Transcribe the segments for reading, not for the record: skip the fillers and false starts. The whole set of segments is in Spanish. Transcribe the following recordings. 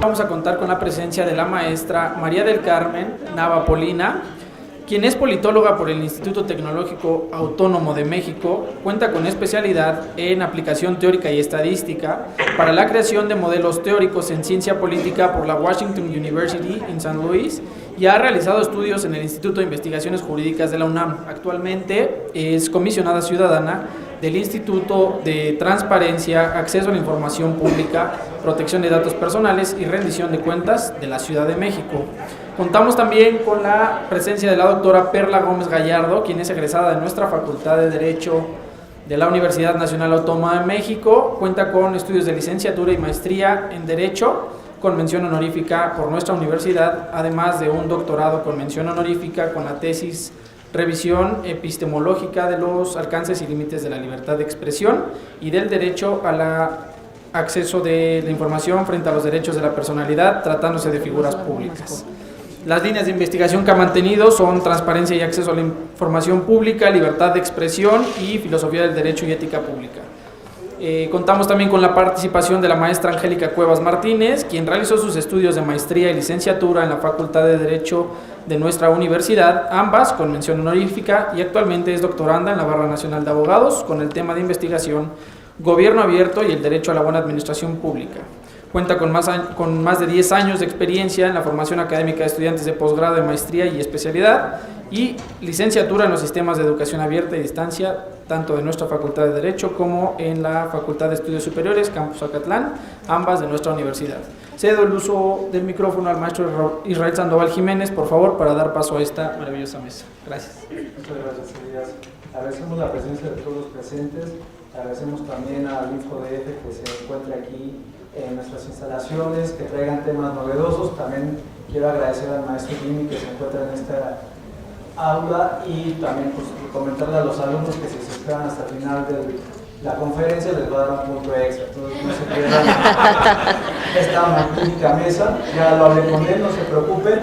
Vamos a contar con la presencia de la maestra María del Carmen Nava Polina, quien es politóloga por el Instituto Tecnológico Autónomo de México, cuenta con especialidad en aplicación teórica y estadística para la creación de modelos teóricos en ciencia política por la Washington University en San Luis y ha realizado estudios en el Instituto de Investigaciones Jurídicas de la UNAM. Actualmente es comisionada ciudadana del Instituto de Transparencia, Acceso a la Información Pública, Protección de Datos Personales y Rendición de Cuentas de la Ciudad de México. Contamos también con la presencia de la doctora Perla Gómez Gallardo, quien es egresada de nuestra Facultad de Derecho de la Universidad Nacional Autónoma de México. Cuenta con estudios de licenciatura y maestría en Derecho, con mención honorífica por nuestra universidad, además de un doctorado con mención honorífica con la tesis Revisión epistemológica de los alcances y límites de la libertad de expresión y del derecho a la acceso de la información frente a los derechos de la personalidad, tratándose de figuras públicas. Las líneas de investigación que ha mantenido son transparencia y acceso a la información pública, libertad de expresión y filosofía del derecho y ética pública. Contamos también con la participación de la maestra Angélica Cuevas Martínez, quien realizó sus estudios de maestría y licenciatura en la Facultad de Derecho de nuestra universidad, ambas con mención honorífica, y actualmente es doctoranda en la Barra Nacional de Abogados con el tema de investigación Gobierno Abierto y el Derecho a la Buena Administración Pública. Cuenta con más de 10 años de experiencia en la formación académica de estudiantes de posgrado, de maestría y especialidad y licenciatura en los sistemas de educación abierta y distancia, tanto de nuestra Facultad de Derecho como en la Facultad de Estudios Superiores, Campus Acatlán, ambas de nuestra universidad. Cedo el uso del micrófono al maestro Israel Sandoval Jiménez, por favor, para dar paso a esta maravillosa mesa. Gracias. Muchas gracias, Elías. Agradecemos la presencia de todos los presentes, agradecemos también al InfoDF que se encuentre aquí en nuestras instalaciones, que traigan temas novedosos. También quiero agradecer al maestro Jimmy que se encuentra en esta aula y también pues, comentarle a los alumnos que si se esperan hasta el final de la conferencia les va a dar un punto extra, entonces no se pierdan esta magnífica mesa. Ya lo hablé con él, no se preocupen.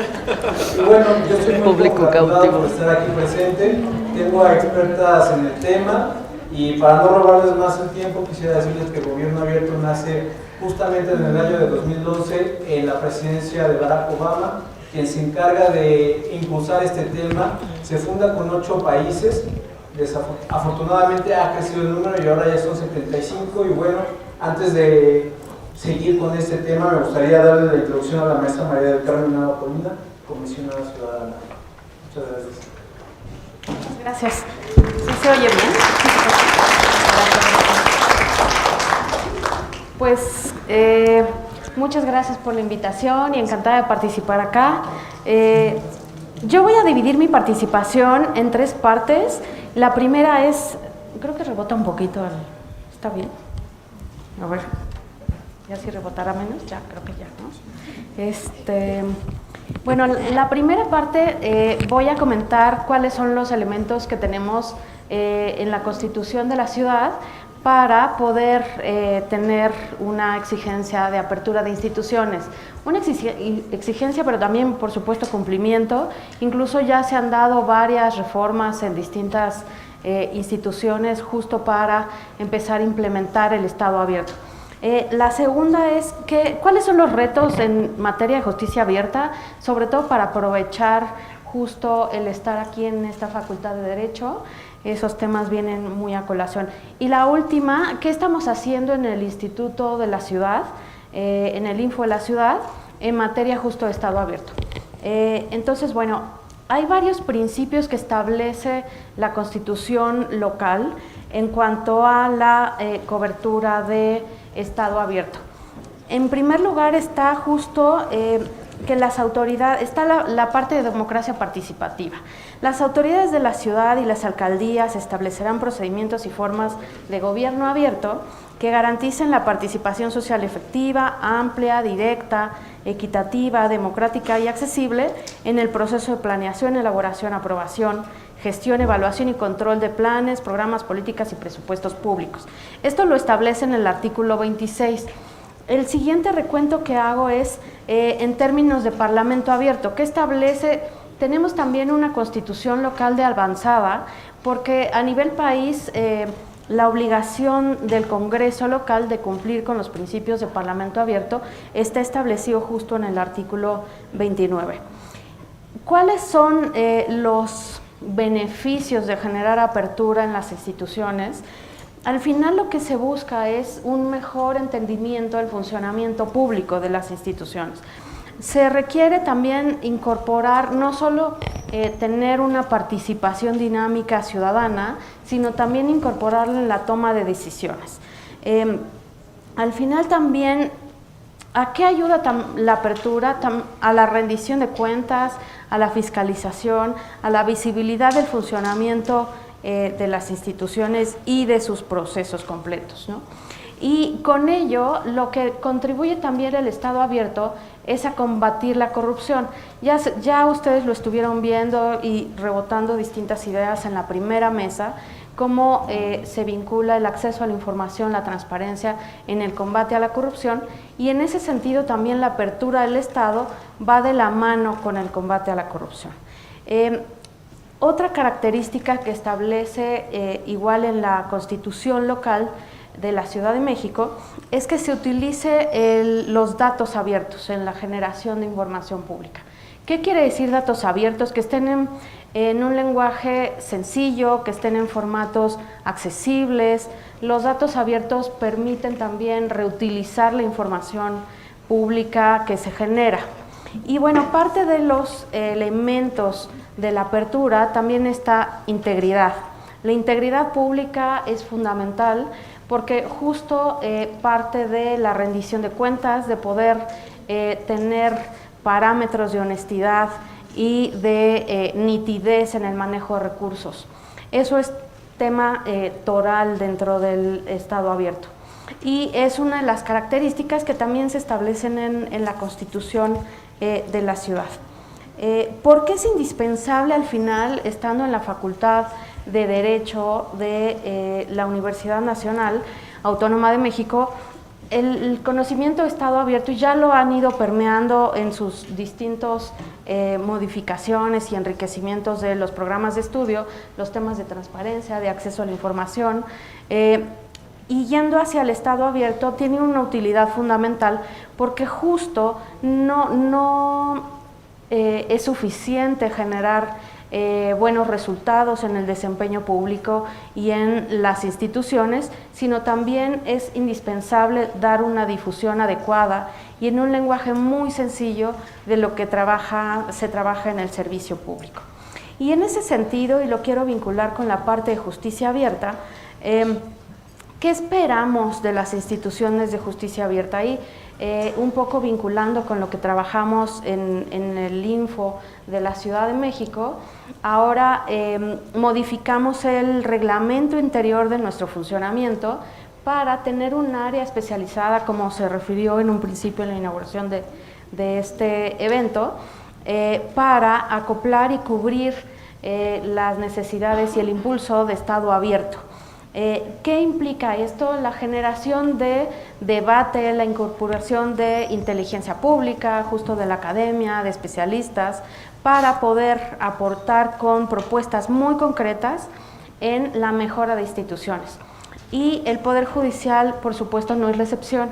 Y bueno, yo estoy muy congratulado por estar aquí presente. Tengo a expertas en el tema y para no robarles más el tiempo quisiera decirles que el Gobierno Abierto nace justamente en el año de 2011 en la presidencia de Barack Obama, quien se encarga de impulsar este tema. Se funda con 8 países, afortunadamente ha crecido el número y ahora ya son 75. Y bueno, antes de seguir con este tema me gustaría darle la introducción a la maestra María del Carmen Nava Polina, comisionada ciudadana. Muchas gracias. Muchas gracias. ¿Sí se oye bien? Pues muchas gracias por la invitación y encantada de participar acá. Yo voy a dividir mi participación en 3 partes. La primera es, creo que rebota un poquito, ¿está bien? A ver, ya si rebotara menos, ya creo que ya, ¿no? Bueno, en la primera parte voy a comentar cuáles son los elementos que tenemos en la Constitución de la ciudad para poder tener una exigencia de apertura de instituciones. Una exigencia, pero también, por supuesto, cumplimiento. Incluso ya se han dado varias reformas en distintas instituciones justo para empezar a implementar el Estado abierto. La segunda es cuáles son los retos en materia de justicia abierta, sobre todo para aprovechar justo el estar aquí en esta Facultad de Derecho. Esos temas vienen muy a colación. Y la última, ¿qué estamos haciendo en el Instituto de la Ciudad, en el Info de la Ciudad, en materia justo de Estado abierto? Entonces, bueno, hay varios principios que establece la Constitución local en cuanto a la cobertura de Estado abierto. En primer lugar está justo que las autoridades, está la parte de democracia participativa. Las autoridades de la ciudad y las alcaldías establecerán procedimientos y formas de gobierno abierto que garanticen la participación social efectiva, amplia, directa, equitativa, democrática y accesible en el proceso de planeación, elaboración, aprobación, gestión, evaluación y control de planes, programas, políticas y presupuestos públicos. Esto lo establece en el artículo 26. El siguiente recuento que hago es en términos de parlamento abierto, que establece, tenemos también una constitución local de avanzada, porque a nivel país la obligación del Congreso local de cumplir con los principios de Parlamento abierto está establecido justo en el artículo 29. ¿Cuáles son los beneficios de generar apertura en las instituciones? Al final lo que se busca es un mejor entendimiento del funcionamiento público de las instituciones. Se requiere también incorporar, no solo tener una participación dinámica ciudadana, sino también incorporarla en la toma de decisiones. Al final también, ¿a qué ayuda la apertura? A la rendición de cuentas, a la fiscalización, a la visibilidad del funcionamiento de las instituciones y de sus procesos completos, ¿no? Y con ello, lo que contribuye también el Estado abierto es a combatir la corrupción. Ya ustedes lo estuvieron viendo y rebotando distintas ideas en la primera mesa, cómo se vincula el acceso a la información, la transparencia en el combate a la corrupción, y en ese sentido también la apertura del Estado va de la mano con el combate a la corrupción. Otra característica que establece igual en la Constitución local de la Ciudad de México es que se utilice los datos abiertos en la generación de información pública. ¿Qué quiere decir datos abiertos? Que estén en un lenguaje sencillo, que estén en formatos accesibles. Los datos abiertos permiten también reutilizar la información pública que se genera. Y bueno, parte de los elementos de la apertura también está integridad. La integridad pública es fundamental porque justo parte de la rendición de cuentas, de poder tener parámetros de honestidad y de nitidez en el manejo de recursos. Eso es tema toral dentro del Estado abierto. Y es una de las características que también se establecen en la Constitución de la ciudad. ¿Por qué es indispensable al final, estando en la Facultad de Derecho de la Universidad Nacional Autónoma de México, el conocimiento de Estado abierto? Ya lo han ido permeando en sus distintos modificaciones y enriquecimientos de los programas de estudio, los temas de transparencia, de acceso a la información, y yendo hacia el Estado abierto tiene una utilidad fundamental porque justo no es suficiente generar buenos resultados en el desempeño público y en las instituciones, sino también es indispensable dar una difusión adecuada y en un lenguaje muy sencillo de lo que se trabaja en el servicio público. Y en ese sentido, y lo quiero vincular con la parte de justicia abierta, ¿qué esperamos de las instituciones de justicia abierta? Ahí, un poco vinculando con lo que trabajamos en el Info de la Ciudad de México, ahora modificamos el reglamento interior de nuestro funcionamiento para tener un área especializada, como se refirió en un principio en la inauguración de este evento, para acoplar y cubrir las necesidades y el impulso de Estado abierto. ¿Qué implica esto? La generación de debate, la incorporación de inteligencia pública, justo de la academia, de especialistas, para poder aportar con propuestas muy concretas en la mejora de instituciones. Y el Poder Judicial, por supuesto, no es la excepción.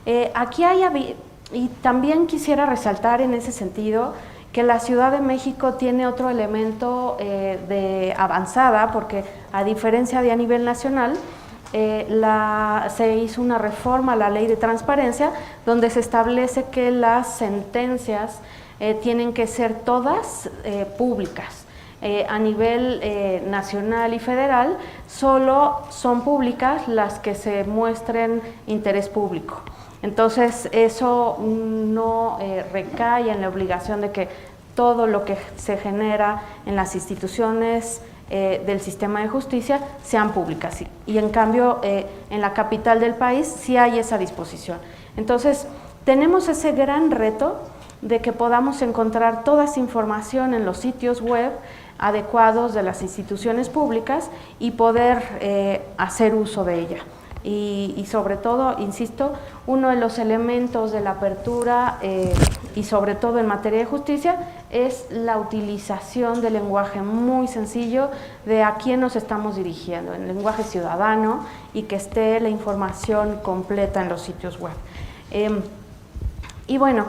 Y también quisiera resaltar en ese sentido que la Ciudad de México tiene otro elemento de avanzada, porque a diferencia de a nivel nacional, se hizo una reforma a la Ley de Transparencia, donde se establece que las sentencias tienen que ser todas públicas. A nivel nacional y federal, solo son públicas las que se muestren interés público. Entonces, eso no recae en la obligación de que todo lo que se genera en las instituciones del sistema de justicia sean públicas. Y en cambio, en la capital del país sí hay esa disposición. Entonces, tenemos ese gran reto de que podamos encontrar toda esa información en los sitios web adecuados de las instituciones públicas y poder hacer uso de ella. y sobre todo, insisto, uno de los elementos de la apertura y sobre todo en materia de justicia es la utilización del lenguaje muy sencillo de a quién nos estamos dirigiendo, en lenguaje ciudadano, y que esté la información completa en los sitios web. Y bueno,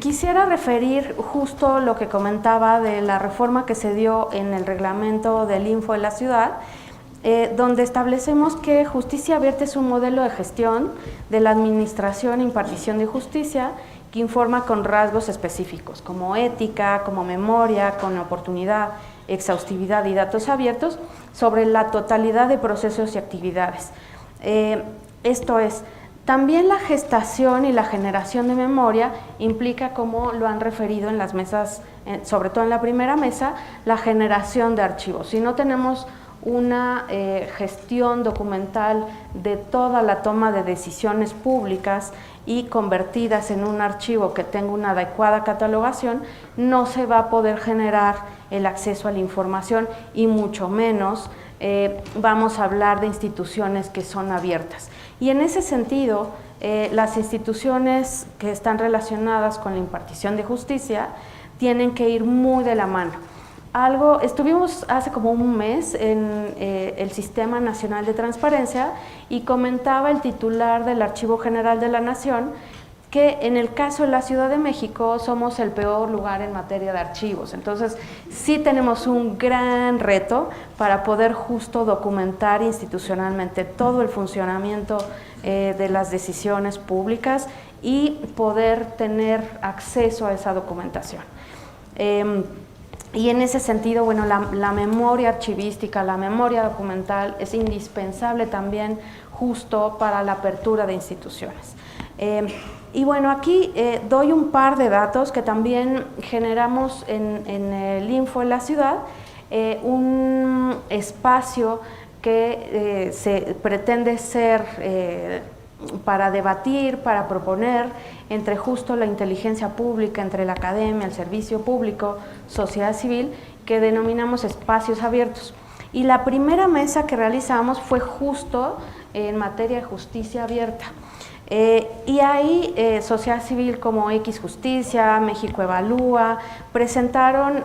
quisiera referir justo lo que comentaba de la reforma que se dio en el reglamento del Info de la ciudad, donde establecemos que Justicia Abierta es un modelo de gestión de la administración e impartición de justicia que informa con rasgos específicos, como ética, como memoria, con oportunidad, exhaustividad y datos abiertos sobre la totalidad de procesos y actividades. Esto es, también la gestación y la generación de memoria implica, como lo han referido en las mesas, sobre todo en la primera mesa, la generación de archivos. Si no tenemos una gestión documental de toda la toma de decisiones públicas y convertidas en un archivo que tenga una adecuada catalogación, no se va a poder generar el acceso a la información y mucho menos vamos a hablar de instituciones que son abiertas. Y en ese sentido, las instituciones que están relacionadas con la impartición de justicia tienen que ir muy de la mano. Estuvimos hace como un mes en el Sistema Nacional de Transparencia y comentaba el titular del Archivo General de la Nación que en el caso de la Ciudad de México somos el peor lugar en materia de archivos. Entonces, sí tenemos un gran reto para poder justo documentar institucionalmente todo el funcionamiento de las decisiones públicas y poder tener acceso a esa documentación. Y en ese sentido, bueno, la memoria archivística, la memoria documental es indispensable también justo para la apertura de instituciones. Y bueno, aquí doy un par de datos que también generamos en el Info de la ciudad, un espacio que se pretende ser para debatir, para proponer entre justo la inteligencia pública, entre la academia, el servicio público, sociedad civil, que denominamos espacios abiertos. Y la primera mesa que realizamos fue justo en materia de justicia abierta. Y ahí sociedad civil como X Justicia, México Evalúa, presentaron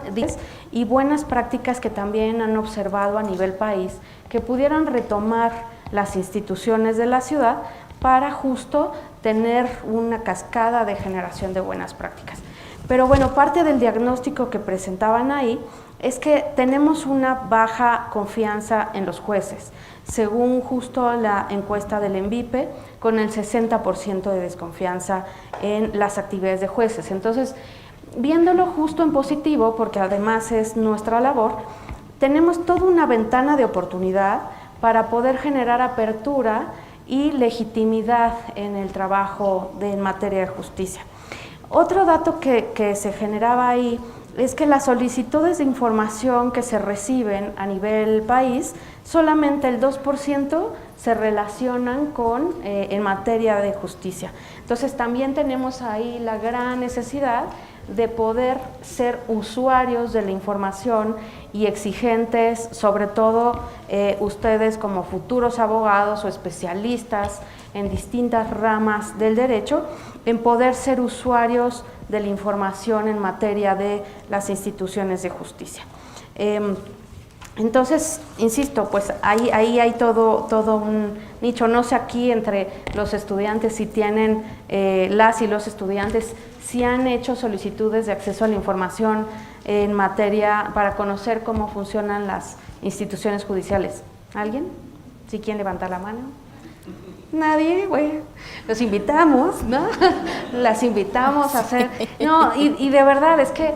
y buenas prácticas que también han observado a nivel país, que pudieran retomar las instituciones de la ciudad para justo tener una cascada de generación de buenas prácticas. Pero bueno, parte del diagnóstico que presentaban ahí es que tenemos una baja confianza en los jueces, según justo la encuesta del ENVIPE, con el 60% de desconfianza en las actividades de jueces. Entonces, viéndolo justo en positivo, porque además es nuestra labor, tenemos toda una ventana de oportunidad para poder generar apertura y legitimidad en el trabajo en materia de justicia. Otro dato que se generaba ahí es que las solicitudes de información que se reciben a nivel país, solamente el 2% se relacionan con en materia de justicia. Entonces también tenemos ahí la gran necesidad de poder ser usuarios de la información y exigentes, sobre todo ustedes como futuros abogados o especialistas en distintas ramas del derecho, en poder ser usuarios de la información en materia de las instituciones de justicia. Entonces, insisto, pues ahí hay todo un nicho. No sé aquí entre los estudiantes si tienen, las y los estudiantes, si han hecho solicitudes de acceso a la información en materia para conocer cómo funcionan las instituciones judiciales. ¿Alguien? ¿Si quieren levantar la mano? Nadie, bueno, los invitamos, ¿no? Las invitamos a hacer, no, y de verdad es que,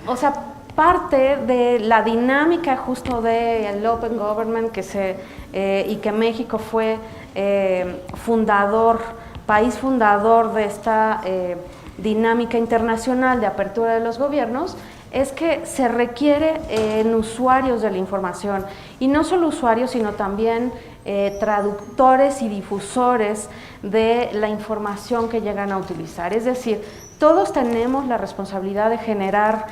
o sea, parte de la dinámica justo del Open Government y que México fue país fundador de esta dinámica internacional de apertura de los gobiernos, es que se requiere en usuarios de la información, y no solo usuarios, sino también traductores y difusores de la información que llegan a utilizar. Es decir, todos tenemos la responsabilidad de generar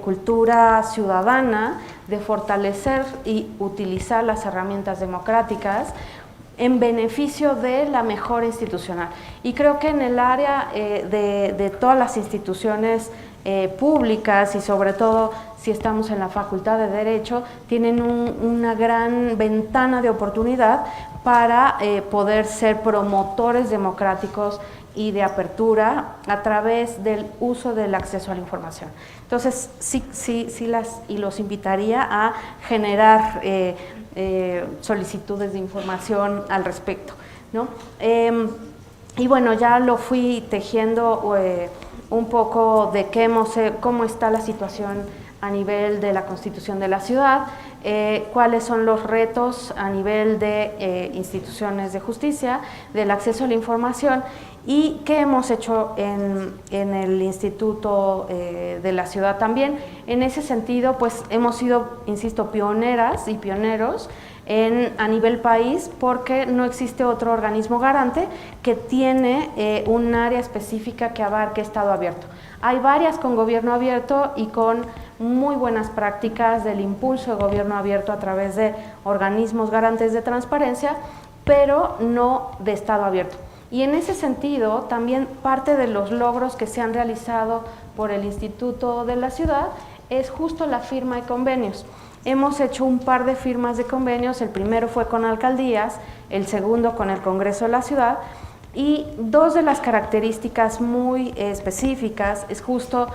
cultura ciudadana, de fortalecer y utilizar las herramientas democráticas, en beneficio de la mejora institucional. Y creo que en el área de todas las instituciones públicas y sobre todo si estamos en la Facultad de Derecho, tienen una gran ventana de oportunidad para poder ser promotores democráticos y de apertura a través del uso del acceso a la información. Entonces, sí los invitaría a generar solicitudes de información al respecto, ¿no? Y bueno, ya lo fui tejiendo un poco de cómo está la situación a nivel de la Constitución de la ciudad, cuáles son los retos a nivel de instituciones de justicia, del acceso a la información y qué hemos hecho en el Instituto de la ciudad también. En ese sentido, pues hemos sido, insisto, pioneras y pioneros a nivel país porque no existe otro organismo garante que tiene un área específica que abarque Estado abierto. Hay varias con gobierno abierto y con muy buenas prácticas del impulso de gobierno abierto a través de organismos garantes de transparencia, pero no de Estado abierto. Y en ese sentido, también parte de los logros que se han realizado por el Instituto de la Ciudad es justo la firma de convenios. Hemos hecho un par de firmas de convenios, el primero fue con alcaldías, el segundo con el Congreso de la Ciudad, y dos de las características muy específicas es justo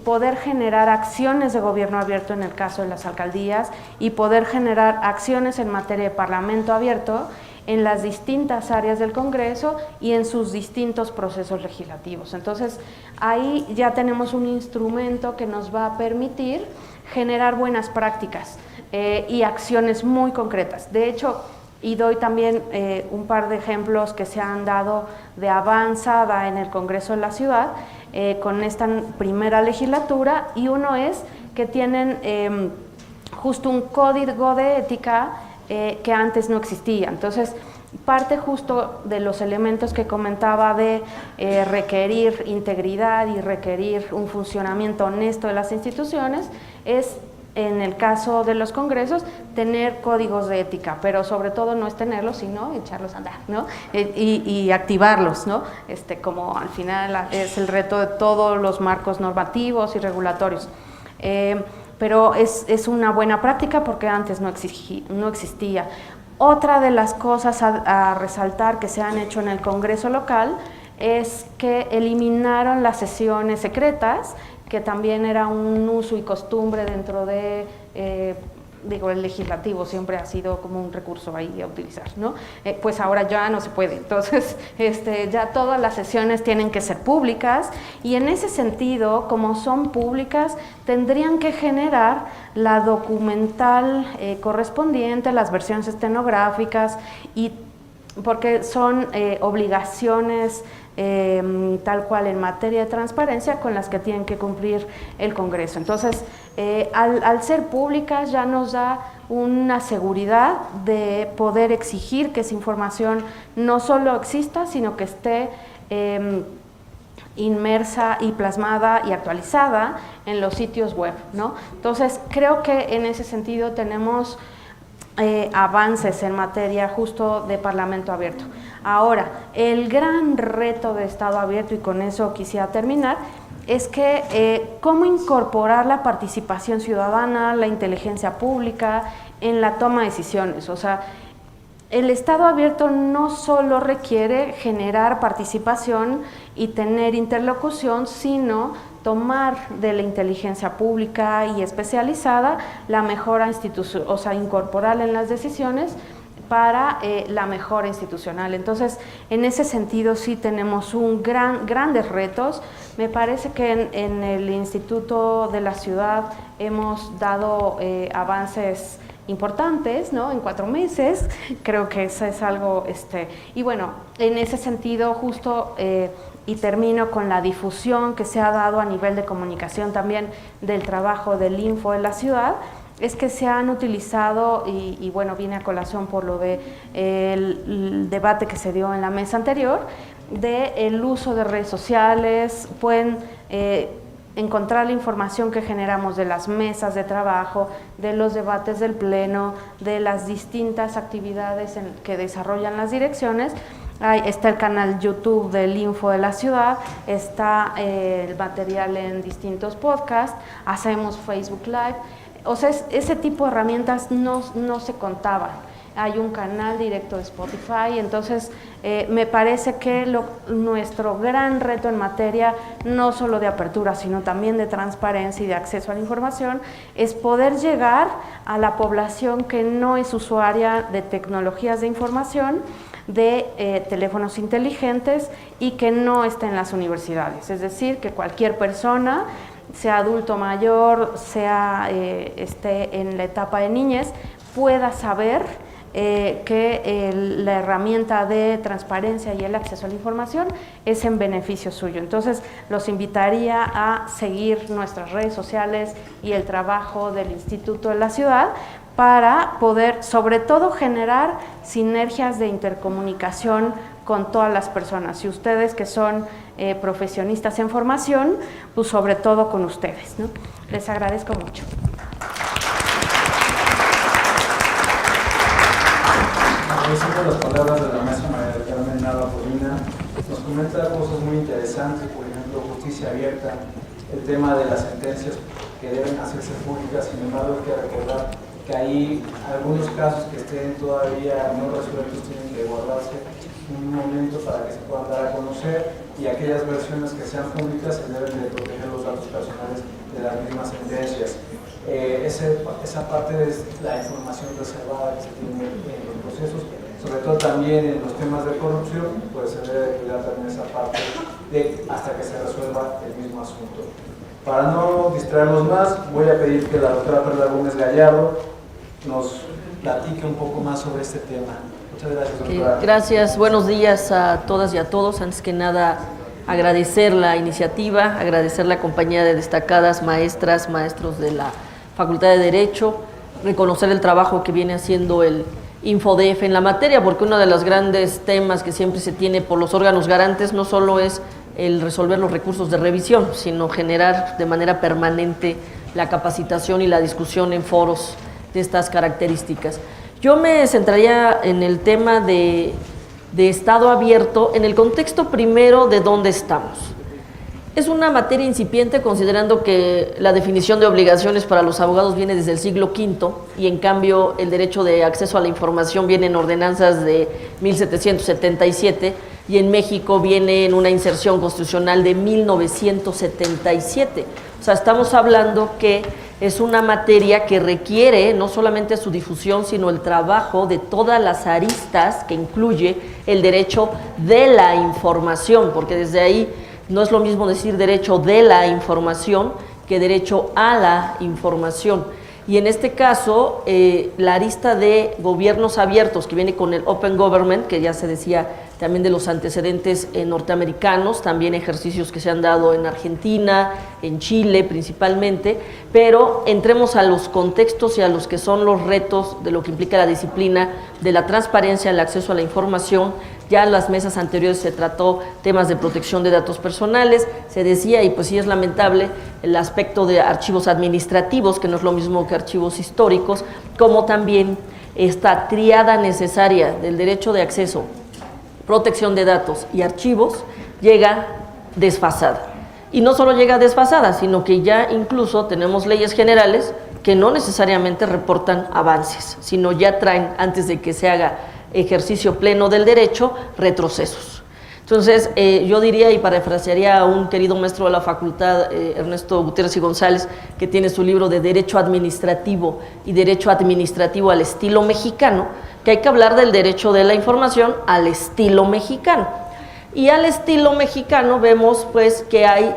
poder generar acciones de gobierno abierto en el caso de las alcaldías y poder generar acciones en materia de parlamento abierto en las distintas áreas del Congreso y en sus distintos procesos legislativos. Entonces, ahí ya tenemos un instrumento que nos va a permitir generar buenas prácticas y acciones muy concretas. De hecho, y doy también un par de ejemplos que se han dado de avanzada en el Congreso de la Ciudad con esta primera legislatura, y uno es que tienen justo un código de ética que antes no existía. Entonces, parte justo de los elementos que comentaba de requerir integridad y requerir un funcionamiento honesto de las instituciones es, en el caso de los congresos, tener códigos de ética, pero sobre todo no es tenerlos, sino echarlos a andar, ¿no? Y activarlos, ¿no? Como al final es el reto de todos los marcos normativos y regulatorios. Pero es una buena práctica porque antes no existía. Otra de las cosas a resaltar que se han hecho en el Congreso local es que eliminaron las sesiones secretas, que también era un uso y costumbre dentro de, el legislativo, siempre ha sido como un recurso ahí a utilizar, ¿no? Pues ahora ya no se puede, entonces ya todas las sesiones tienen que ser públicas y en ese sentido, como son públicas, tendrían que generar la documental correspondiente, las versiones estenográficas, y porque son obligaciones tal cual en materia de transparencia con las que tienen que cumplir el Congreso. Entonces, al ser públicas ya nos da una seguridad de poder exigir que esa información no solo exista, sino que esté inmersa y plasmada y actualizada en los sitios web, ¿no? Entonces, creo que en ese sentido tenemos avances en materia justo de Parlamento abierto. Ahora, el gran reto de Estado abierto, y con eso quisiera terminar, es que cómo incorporar la participación ciudadana, la inteligencia pública en la toma de decisiones. O sea, el Estado abierto no solo requiere generar participación y tener interlocución, sino tomar de la inteligencia pública y especializada la mejora institucional, o sea, incorporarla en las decisiones para la mejora institucional. Entonces, en ese sentido sí tenemos grandes retos. Me parece que en el Instituto de la Ciudad hemos dado avances importantes, ¿no? En 4 meses, creo que eso es algo, y bueno, en ese sentido justo, y termino con la difusión que se ha dado a nivel de comunicación también del trabajo del Info de la Ciudad, es que se han utilizado, y bueno, viene a colación por lo de el debate que se dio en la mesa anterior, de el uso de redes sociales, pueden encontrar la información que generamos de las mesas de trabajo, de los debates del pleno, de las distintas actividades que desarrollan las direcciones. Está el canal YouTube del Info de la Ciudad, está el material en distintos podcasts, hacemos Facebook Live. O sea, ese tipo de herramientas no se contaban. Hay un canal directo de Spotify, entonces me parece que nuestro gran reto en materia, no solo de apertura, sino también de transparencia y de acceso a la información, es poder llegar a la población que no es usuaria de tecnologías de información, de teléfonos inteligentes y que no está en las universidades. Es decir, que cualquier persona, sea adulto mayor, sea esté en la etapa de niñez, pueda saber que la herramienta de transparencia y el acceso a la información es en beneficio suyo. Entonces, los invitaría a seguir nuestras redes sociales y el trabajo del Instituto de la Ciudad para poder, sobre todo, generar sinergias de intercomunicación con todas las personas. Y ustedes que son profesionistas en formación, pues sobre todo con ustedes, ¿no? Les agradezco mucho. Agradeciendo las palabras de la maestra María del Carmen Nava Polina, nos comenta cosas muy interesantes, por ejemplo, justicia abierta, el tema de las sentencias que deben hacerse públicas. Sin embargo, hay que recordar que hay algunos casos que estén todavía no resueltos, tienen que guardarse un momento para que se puedan dar a conocer, y aquellas versiones que sean públicas se deben de proteger los datos personales de las mismas sentencias. Esa parte es la información reservada que se tiene en los procesos, sobre todo también en los temas de corrupción, pues se debe cuidar también esa parte hasta que se resuelva el mismo asunto. Para no distraernos más, voy a pedir que la doctora Perla Gómez Gallardo nos platique un poco más sobre este tema. Muchas gracias, doctora. Gracias, buenos días a todas y a todos. Antes que nada, agradecer la iniciativa, agradecer la compañía de destacadas maestras, maestros de la Facultad de Derecho, reconocer el trabajo que viene haciendo el InfoDF en la materia, porque uno de los grandes temas que siempre se tiene por los órganos garantes no solo es el resolver los recursos de revisión, sino generar de manera permanente la capacitación y la discusión en foros de estas características. Yo me centraría en el tema de Estado abierto, en el contexto primero de dónde estamos. Es una materia incipiente considerando que la definición de obligaciones para los abogados viene desde el siglo V y en cambio el derecho de acceso a la información viene en ordenanzas de 1777 y en México viene en una inserción constitucional de 1977. O sea, estamos hablando que es una materia que requiere no solamente su difusión, sino el trabajo de todas las aristas que incluye el derecho de la información, porque desde ahí no es lo mismo decir derecho de la información que derecho a la información. Y en este caso, la arista de gobiernos abiertos que viene con el Open Government, que ya se decía también de los antecedentes norteamericanos, también ejercicios que se han dado en Argentina, en Chile principalmente, pero entremos a los contextos y a los que son los retos de lo que implica la disciplina de la transparencia, el acceso a la información. Ya en las mesas anteriores se trató temas de protección de datos personales, se decía, y pues sí es lamentable, el aspecto de archivos administrativos, que no es lo mismo que archivos históricos, como también esta triada necesaria del derecho de acceso, protección de datos y archivos, llega desfasada. Y no solo llega desfasada, sino que ya incluso tenemos leyes generales que no necesariamente reportan avances, sino ya traen, antes de que se haga ejercicio pleno del derecho, retrocesos. Entonces, yo diría y parafrasearía a un querido maestro de la facultad, Ernesto Gutiérrez y González, que tiene su libro de Derecho Administrativo y Derecho Administrativo al estilo mexicano, que hay que hablar del derecho de la información al estilo mexicano. Y al estilo mexicano vemos pues que hay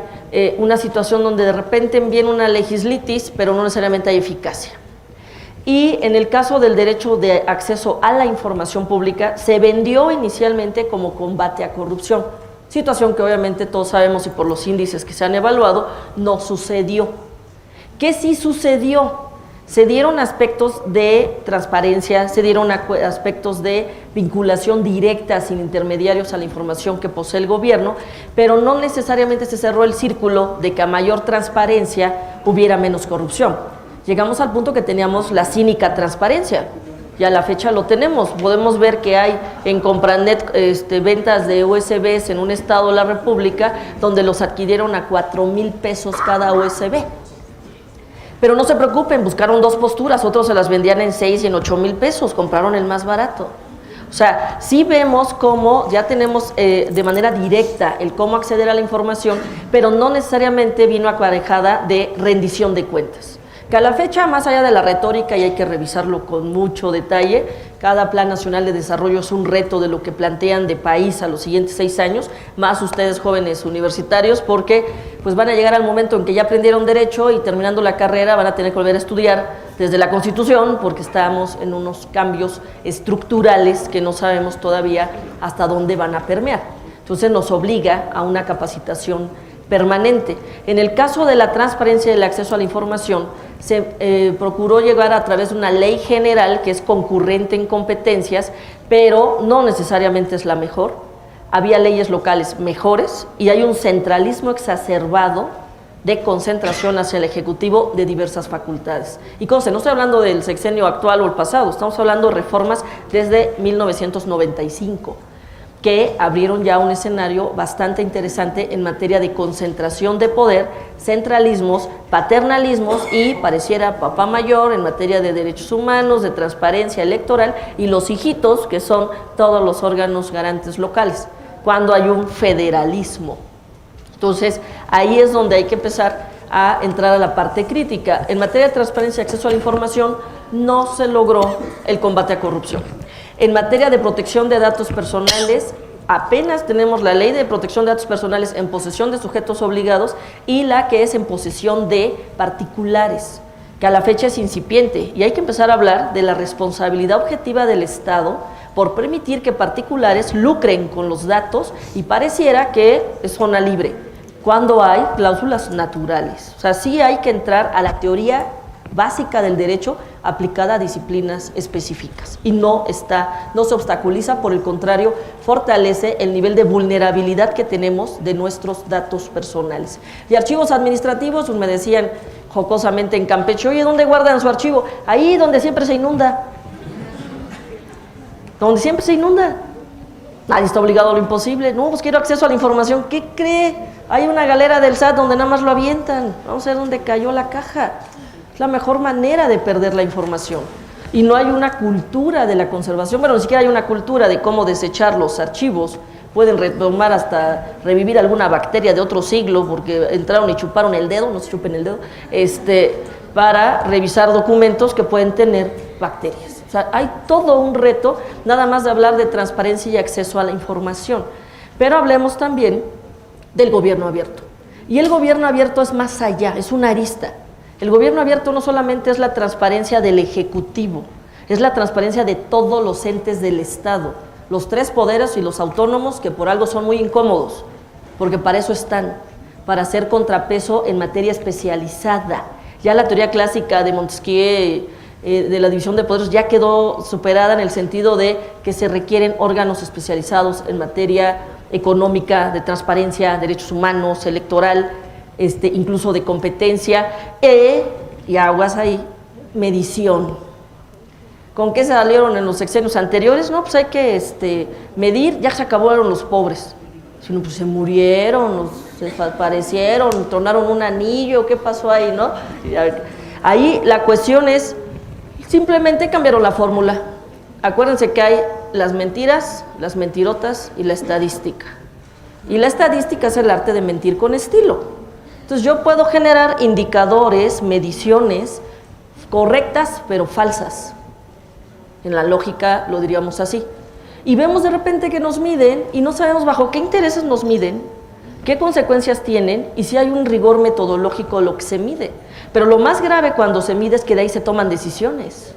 una situación donde de repente viene una legislitis, pero no necesariamente hay eficacia. Y en el caso del derecho de acceso a la información pública, se vendió inicialmente como combate a corrupción, situación que obviamente todos sabemos y por los índices que se han evaluado, no sucedió. ¿Qué sí sucedió? se dieron aspectos de transparencia, se dieron aspectos de vinculación directa sin intermediarios a la información que posee el gobierno, pero no necesariamente se cerró el círculo de que a mayor transparencia hubiera menos corrupción. Llegamos al punto que teníamos la cínica transparencia, y a la fecha lo tenemos. Podemos ver que hay en Compranet ventas de USBs en un estado de la República donde los adquirieron a 4,000 pesos cada USB. Pero no se preocupen, buscaron dos posturas, otros se las vendían en 6 y en 8,000 pesos, compraron el más barato. O sea, sí vemos cómo ya tenemos de manera directa el cómo acceder a la información, pero no necesariamente vino aparejada de rendición de cuentas. Que a la fecha, más allá de la retórica, y hay que revisarlo con mucho detalle, cada Plan Nacional de Desarrollo es un reto de lo que plantean de país a los siguientes 6 años, más ustedes jóvenes universitarios, porque pues van a llegar al momento en que ya aprendieron derecho y terminando la carrera van a tener que volver a estudiar desde la Constitución, porque estamos en unos cambios estructurales que no sabemos todavía hasta dónde van a permear. Entonces nos obliga a una capacitación permanente. En el caso de la transparencia y el acceso a la información, se procuró llegar a través de una ley general que es concurrente en competencias, pero no necesariamente es la mejor. Había leyes locales mejores y hay un centralismo exacerbado de concentración hacia el Ejecutivo de diversas facultades. Y no estoy hablando del sexenio actual o el pasado, estamos hablando de reformas desde 1995. Que abrieron ya un escenario bastante interesante en materia de concentración de poder, centralismos, paternalismos y pareciera papá mayor en materia de derechos humanos, de transparencia electoral y los hijitos que son todos los órganos garantes locales, cuando hay un federalismo. Entonces, ahí es donde hay que empezar a entrar a la parte crítica. En materia de transparencia y acceso a la información, no se logró el combate a corrupción. En materia de protección de datos personales, apenas tenemos la ley de protección de datos personales en posesión de sujetos obligados y la que es en posesión de particulares, que a la fecha es incipiente. Y hay que empezar a hablar de la responsabilidad objetiva del Estado por permitir que particulares lucren con los datos y pareciera que es zona libre, cuando hay cláusulas naturales. O sea, sí hay que entrar a la teoría básica del derecho aplicada a disciplinas específicas y no se obstaculiza, por el contrario, fortalece el nivel de vulnerabilidad que tenemos de nuestros datos personales. Y archivos administrativos, me decían jocosamente en Campeche, oye, ¿dónde guardan su archivo? Ahí donde siempre se inunda. Donde siempre se inunda. Nadie está obligado a lo imposible. No, pues quiero acceso a la información. ¿Qué cree? Hay una galera del SAT donde nada más lo avientan. Vamos a ver dónde cayó la caja. La mejor manera de perder la información. Y no hay una cultura de la conservación, bueno, ni siquiera hay una cultura de cómo desechar los archivos. Pueden retomar hasta revivir alguna bacteria de otro siglo porque entraron y chuparon el dedo, no se chupen el dedo, para revisar documentos que pueden tener bacterias. O sea, hay todo un reto, nada más de hablar de transparencia y acceso a la información. Pero hablemos también del gobierno abierto. Y el gobierno abierto es más allá, es una arista. El gobierno abierto no solamente es la transparencia del Ejecutivo, es la transparencia de todos los entes del Estado, los 3 poderes y los autónomos, que por algo son muy incómodos, porque para eso están, para hacer contrapeso en materia especializada. Ya la teoría clásica de Montesquieu de la división de poderes ya quedó superada en el sentido de que se requieren órganos especializados en materia económica, de transparencia, derechos humanos, electoral, incluso de competencia, y aguas ahí, medición. ¿Con qué se salieron en los sexenios anteriores? No, pues hay que medir, ya se acabaron los pobres. Sino pues se murieron, se desaparecieron, tronaron un anillo, ¿qué pasó ahí, no? Ahí la cuestión es, simplemente cambiaron la fórmula. Acuérdense que hay las mentiras, las mentirotas y la estadística. Y la estadística es el arte de mentir con estilo. Entonces yo puedo generar indicadores, mediciones correctas pero falsas. En la lógica lo diríamos así. Y vemos de repente que nos miden y no sabemos bajo qué intereses nos miden, qué consecuencias tienen y si hay un rigor metodológico a lo que se mide. Pero lo más grave cuando se mide es que de ahí se toman decisiones.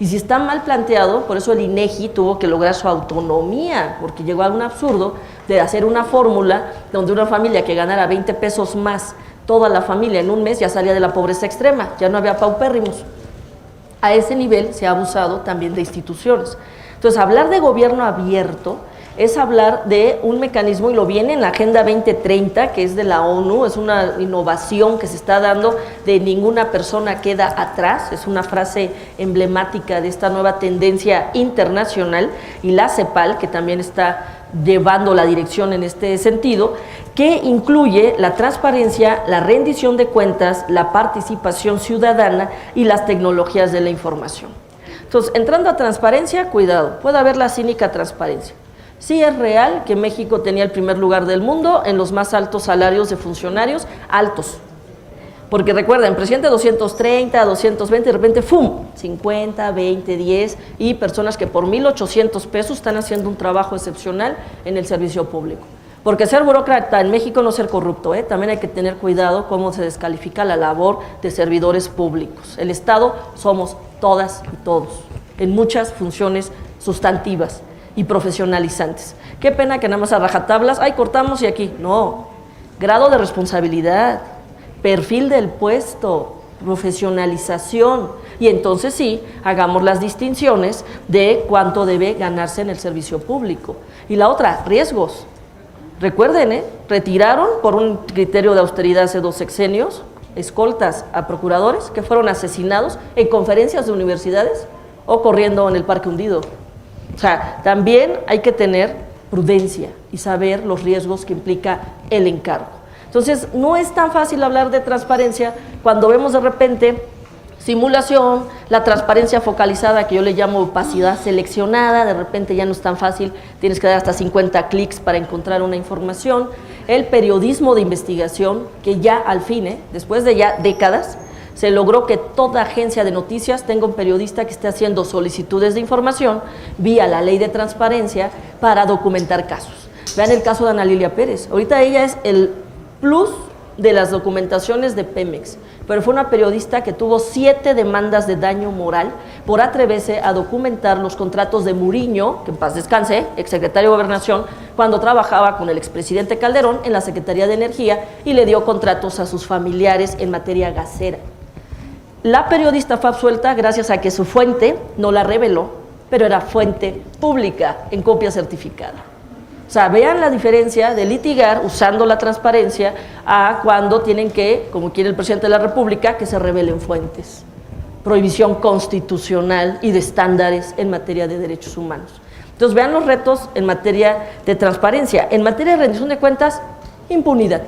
Y si está mal planteado, por eso el INEGI tuvo que lograr su autonomía, porque llegó a un absurdo de hacer una fórmula donde una familia que ganara 20 pesos más, toda la familia en un mes ya salía de la pobreza extrema, ya no había paupérrimos. A ese nivel se ha abusado también de instituciones. Entonces, hablar de gobierno abierto es hablar de un mecanismo, y lo viene en la Agenda 2030, que es de la ONU, es una innovación que se está dando de ninguna persona queda atrás, es una frase emblemática de esta nueva tendencia internacional, y la CEPAL, que también está llevando la dirección en este sentido, que incluye la transparencia, la rendición de cuentas, la participación ciudadana y las tecnologías de la información. Entonces, entrando a transparencia, cuidado, puede haber la cínica transparencia. Sí es real que México tenía el primer lugar del mundo en los más altos salarios de funcionarios, altos. Porque recuerden, presidente 230, 220, de repente, ¡fum!, 50, 20, 10, y personas que por 1,800 pesos están haciendo un trabajo excepcional en el servicio público. Porque ser burócrata en México no es ser corrupto, también hay que tener cuidado cómo se descalifica la labor de servidores públicos. El Estado somos todas y todos, en muchas funciones sustantivas y profesionalizantes. Qué pena que nada más a rajatablas, ¡ay, cortamos y aquí! No, grado de responsabilidad, perfil del puesto, profesionalización, y entonces sí, hagamos las distinciones de cuánto debe ganarse en el servicio público. Y la otra, riesgos. Recuerden, retiraron por un criterio de austeridad hace 2 sexenios escoltas a procuradores que fueron asesinados en conferencias de universidades o corriendo en el Parque Hundido. O sea, también hay que tener prudencia y saber los riesgos que implica el encargo. Entonces, no es tan fácil hablar de transparencia cuando vemos de repente simulación, la transparencia focalizada, que yo le llamo opacidad seleccionada, de repente ya no es tan fácil, tienes que dar hasta 50 clics para encontrar una información, el periodismo de investigación, que ya al fin, después de ya décadas, se logró que toda agencia de noticias tenga un periodista que esté haciendo solicitudes de información vía la ley de transparencia para documentar casos. Vean el caso de Ana Lilia Pérez, ahorita ella es el plus de las documentaciones de Pemex, pero fue una periodista que tuvo 7 demandas de daño moral por atreverse a documentar los contratos de Muriño, que en paz descanse, exsecretario de Gobernación, cuando trabajaba con el expresidente Calderón en la Secretaría de Energía y le dio contratos a sus familiares en materia gasera. La periodista fue absuelta gracias a que su fuente no la reveló, pero era fuente pública en copia certificada. O sea, vean la diferencia de litigar usando la transparencia a cuando tienen que, como quiere el presidente de la República, que se revelen fuentes. Prohibición constitucional y de estándares en materia de derechos humanos. Entonces, vean los retos en materia de transparencia. En materia de rendición de cuentas, impunidad.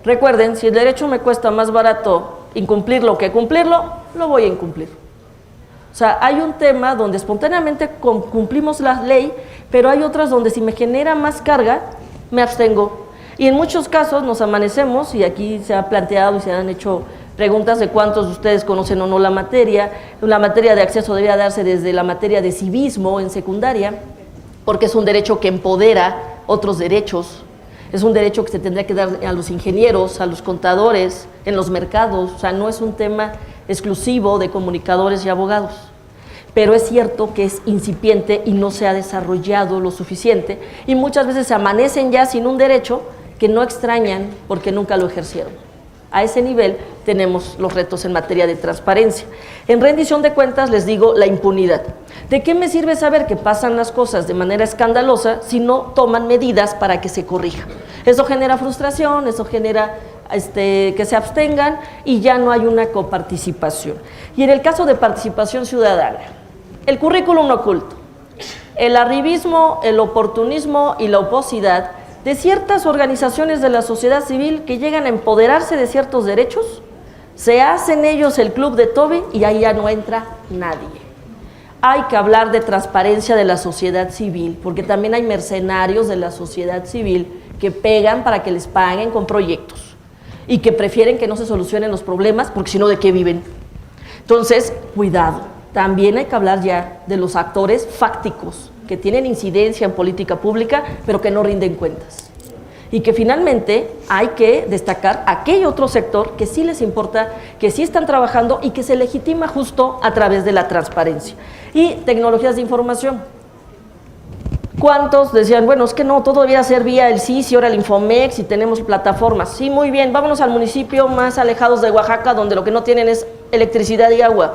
Recuerden, si el derecho me cuesta más barato incumplirlo que cumplirlo, lo voy a incumplir. O sea, hay un tema donde espontáneamente cumplimos la ley, pero hay otras donde si me genera más carga, me abstengo. Y en muchos casos nos amanecemos, y aquí se ha planteado y se han hecho preguntas de cuántos de ustedes conocen o no la materia. La materia de acceso debería darse desde la materia de civismo en secundaria, porque es un derecho que empodera otros derechos. Es un derecho que se tendría que dar a los ingenieros, a los contadores, en los mercados. O sea, no es un tema exclusivo de comunicadores y abogados. Pero es cierto que es incipiente y no se ha desarrollado lo suficiente, y muchas veces se amanecen ya sin un derecho que no extrañan porque nunca lo ejercieron. A ese nivel tenemos los retos en materia de transparencia. En rendición de cuentas les digo la impunidad. ¿De qué me sirve saber que pasan las cosas de manera escandalosa si no toman medidas para que se corrija? Eso genera frustración, eso genera que se abstengan y ya no hay una coparticipación. Y en el caso de participación ciudadana, el currículum oculto, el arribismo, el oportunismo y la oposidad de ciertas organizaciones de la sociedad civil que llegan a empoderarse de ciertos derechos, se hacen ellos el club de Toby y ahí ya no entra nadie. Hay que hablar de transparencia de la sociedad civil, porque también hay mercenarios de la sociedad civil que pegan para que les paguen con proyectos y que prefieren que no se solucionen los problemas, porque si no, ¿de qué viven? Entonces, cuidado. También hay que hablar ya de los actores fácticos que tienen incidencia en política pública, pero que no rinden cuentas. Y que finalmente hay que destacar aquel otro sector que sí les importa, que sí están trabajando y que se legitima justo a través de la transparencia. Y tecnologías de información. ¿Cuántos decían, bueno, es que no, todo debía ser vía el SIS y ahora el Infomex y tenemos plataformas? Sí, muy bien, vámonos al municipio más alejados de Oaxaca, donde lo que no tienen es electricidad y agua.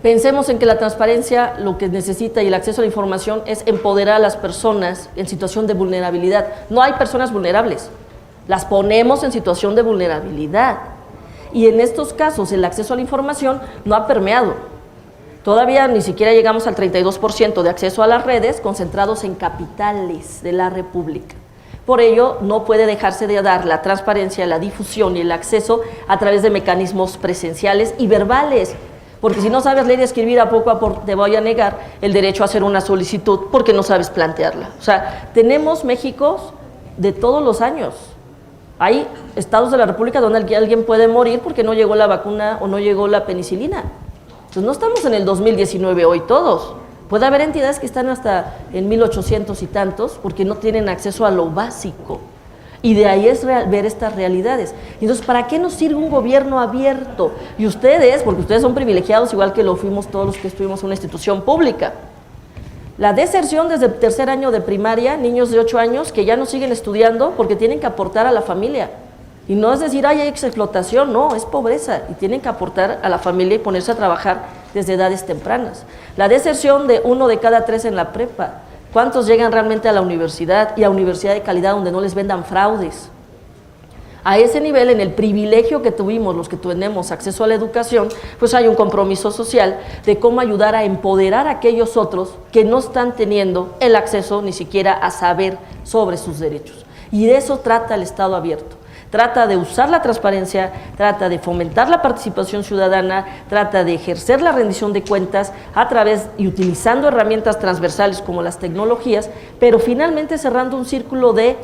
Pensemos en que la transparencia lo que necesita y el acceso a la información es empoderar a las personas en situación de vulnerabilidad. No hay personas vulnerables, las ponemos en situación de vulnerabilidad. Y en estos casos el acceso a la información no ha permeado. Todavía ni siquiera llegamos al 32% de acceso a las redes concentrados en capitales de la República. Por ello, no puede dejarse de dar la transparencia, la difusión y el acceso a través de mecanismos presenciales y verbales. Porque si no sabes leer y escribir, a poco te voy a negar el derecho a hacer una solicitud porque no sabes plantearla. O sea, tenemos Méxicos de todos los años. Hay estados de la República donde alguien puede morir porque no llegó la vacuna o no llegó la penicilina. Entonces no estamos en el 2019 hoy todos. Puede haber entidades que están hasta en 1800 y tantos porque no tienen acceso a lo básico. Y de ahí es ver estas realidades. Entonces, ¿para qué nos sirve un gobierno abierto? Y ustedes, porque ustedes son privilegiados, igual que lo fuimos todos los que estuvimos en una institución pública. La deserción desde el tercer año de primaria, niños de 8 años que ya no siguen estudiando porque tienen que aportar a la familia. Y no es decir, ay, hay explotación, no, es pobreza. Y tienen que aportar a la familia y ponerse a trabajar desde edades tempranas. La deserción de 1 de cada 3 en la prepa. ¿Cuántos llegan realmente a la universidad y a universidad de calidad donde no les vendan fraudes? A ese nivel, en el privilegio que tuvimos los que tenemos acceso a la educación, pues hay un compromiso social de cómo ayudar a empoderar a aquellos otros que no están teniendo el acceso ni siquiera a saber sobre sus derechos. Y de eso trata el Estado abierto. Trata de usar la transparencia, trata de fomentar la participación ciudadana, trata de ejercer la rendición de cuentas a través y utilizando herramientas transversales como las tecnologías, pero finalmente cerrando un círculo de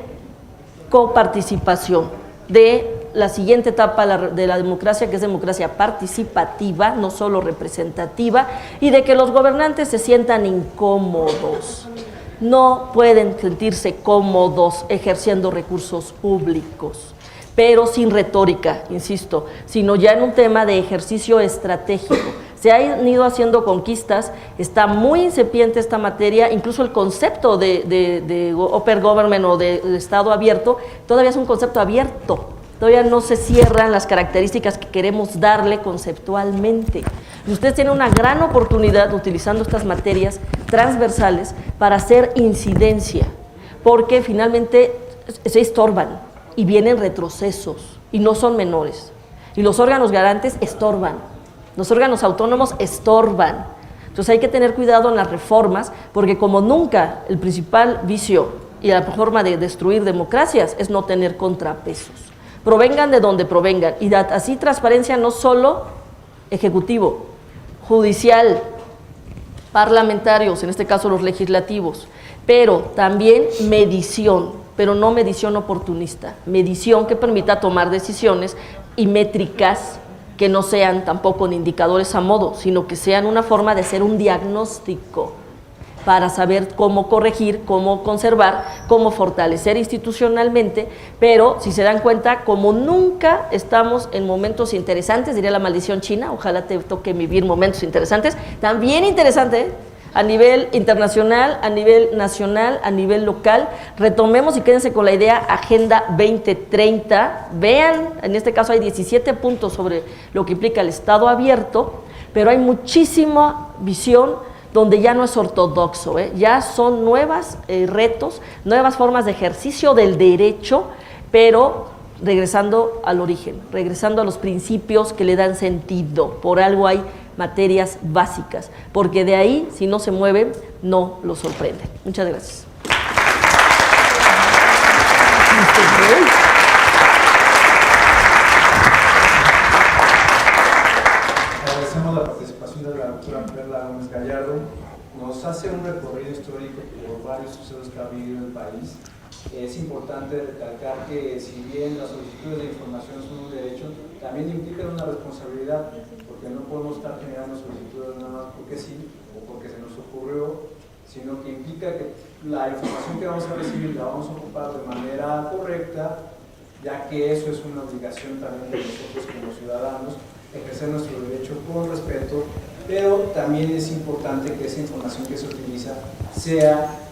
coparticipación, de la siguiente etapa de la democracia, que es democracia participativa, no solo representativa, y de que los gobernantes se sientan incómodos. No pueden sentirse cómodos ejerciendo recursos públicos, pero sin retórica, insisto, sino ya en un tema de ejercicio estratégico. Se han ido haciendo conquistas, está muy incipiente esta materia, incluso el concepto de Open Government o de Estado abierto, todavía es un concepto abierto, todavía no se cierran las características que queremos darle conceptualmente. Y ustedes tienen una gran oportunidad utilizando estas materias transversales para hacer incidencia, porque finalmente se estorban. Y vienen retrocesos, y no son menores. Y los órganos garantes estorban, los órganos autónomos estorban. Entonces hay que tener cuidado en las reformas, porque como nunca el principal vicio y la forma de destruir democracias es no tener contrapesos. Provengan de donde provengan, y así transparencia no solo ejecutivo, judicial, parlamentarios, en este caso los legislativos, pero también medición, pero no medición oportunista, medición que permita tomar decisiones y métricas que no sean tampoco indicadores a modo, sino que sean una forma de hacer un diagnóstico para saber cómo corregir, cómo conservar, cómo fortalecer institucionalmente, pero si se dan cuenta, como nunca estamos en momentos interesantes, diría la maldición china, ojalá te toque vivir momentos interesantes, también interesante, a nivel internacional, a nivel nacional, a nivel local. Retomemos y quédense con la idea Agenda 2030. Vean, en este caso hay 17 puntos sobre lo que implica el Estado abierto, pero hay muchísima visión donde ya no es ortodoxo, ya son nuevos retos, nuevas formas de ejercicio del derecho, pero regresando al origen, regresando a los principios que le dan sentido. Por algo hay materias básicas, porque de ahí, si no se mueven, no los sorprenden. Muchas gracias. Agradecemos la participación de la doctora Perla Gómez Gallardo. Nos hace un recorrido histórico por varios sucesos que ha vivido el país. Es importante recalcar que si bien las solicitudes de información son un derecho, también implican una responsabilidad, porque no podemos estar generando solicitudes nada más porque sí o porque se nos ocurrió, sino que implica que la información que vamos a recibir la vamos a ocupar de manera correcta, ya que eso es una obligación también de nosotros como ciudadanos, ejercer nuestro derecho con respeto, pero también es importante que esa información que se utiliza sea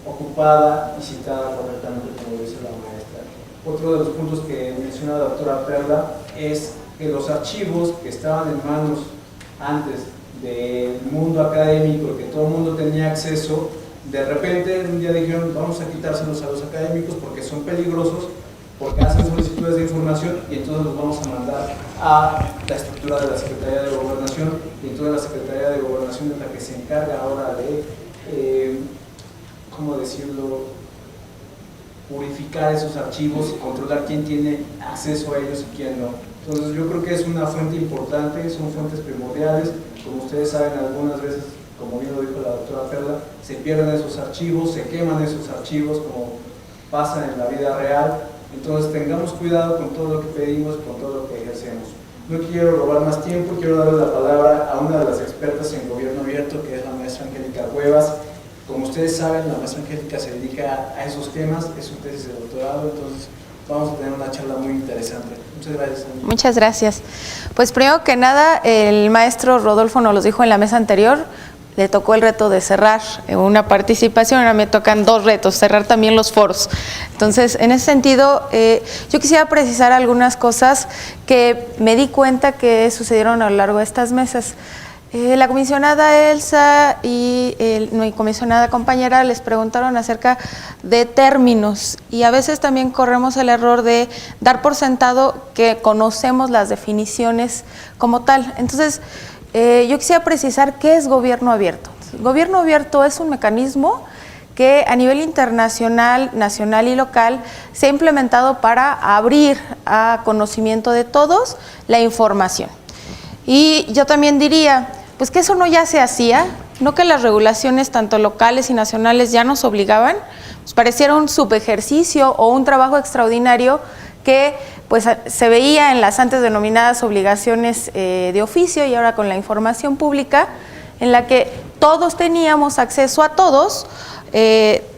ocupada y citada correctamente, como dice la maestra. Otro de los puntos que menciona la doctora Perla es que los archivos que estaban en manos antes del mundo académico, que todo el mundo tenía acceso, de repente un día dijeron vamos a quitárselos a los académicos porque son peligrosos, porque hacen solicitudes de información y entonces los vamos a mandar a la estructura de la Secretaría de Gobernación, y entonces la Secretaría de Gobernación es la que se encarga ahora de, ¿cómo decirlo?, purificar esos archivos y controlar quién tiene acceso a ellos y quién no. Entonces yo creo que es una fuente importante, son fuentes primordiales, como ustedes saben algunas veces, como bien lo dijo la doctora Perla, se pierden esos archivos, se queman esos archivos como pasa en la vida real. Entonces tengamos cuidado con todo lo que pedimos, con todo lo que ejercemos. No quiero robar más tiempo, quiero darle la palabra a una de las expertas en gobierno abierto, que es la maestra Angélica Cuevas. Como ustedes saben, la maestra Angélica se dedica a esos temas, es su tesis de doctorado, entonces vamos a tener una charla muy interesante. Muchas gracias. Muchas gracias. Pues primero que nada, el maestro Rodolfo nos los dijo en la mesa anterior, le tocó el reto de cerrar una participación, ahora me tocan 2 retos, cerrar también los foros. Entonces, en ese sentido, yo quisiera precisar algunas cosas que me di cuenta que sucedieron a lo largo de estas mesas. La comisionada Elsa y mi comisionada compañera les preguntaron acerca de términos, y a veces también corremos el error de dar por sentado que conocemos las definiciones como tal. Entonces, yo quisiera precisar qué es gobierno abierto. Gobierno abierto es un mecanismo que a nivel internacional, nacional y local se ha implementado para abrir a conocimiento de todos la información. Y yo también diría, pues que eso no ya se hacía, no que las regulaciones tanto locales y nacionales ya nos obligaban, pues pareciera un subejercicio o un trabajo extraordinario que pues se veía en las antes denominadas obligaciones de oficio y ahora con la información pública, en la que todos teníamos acceso a todos,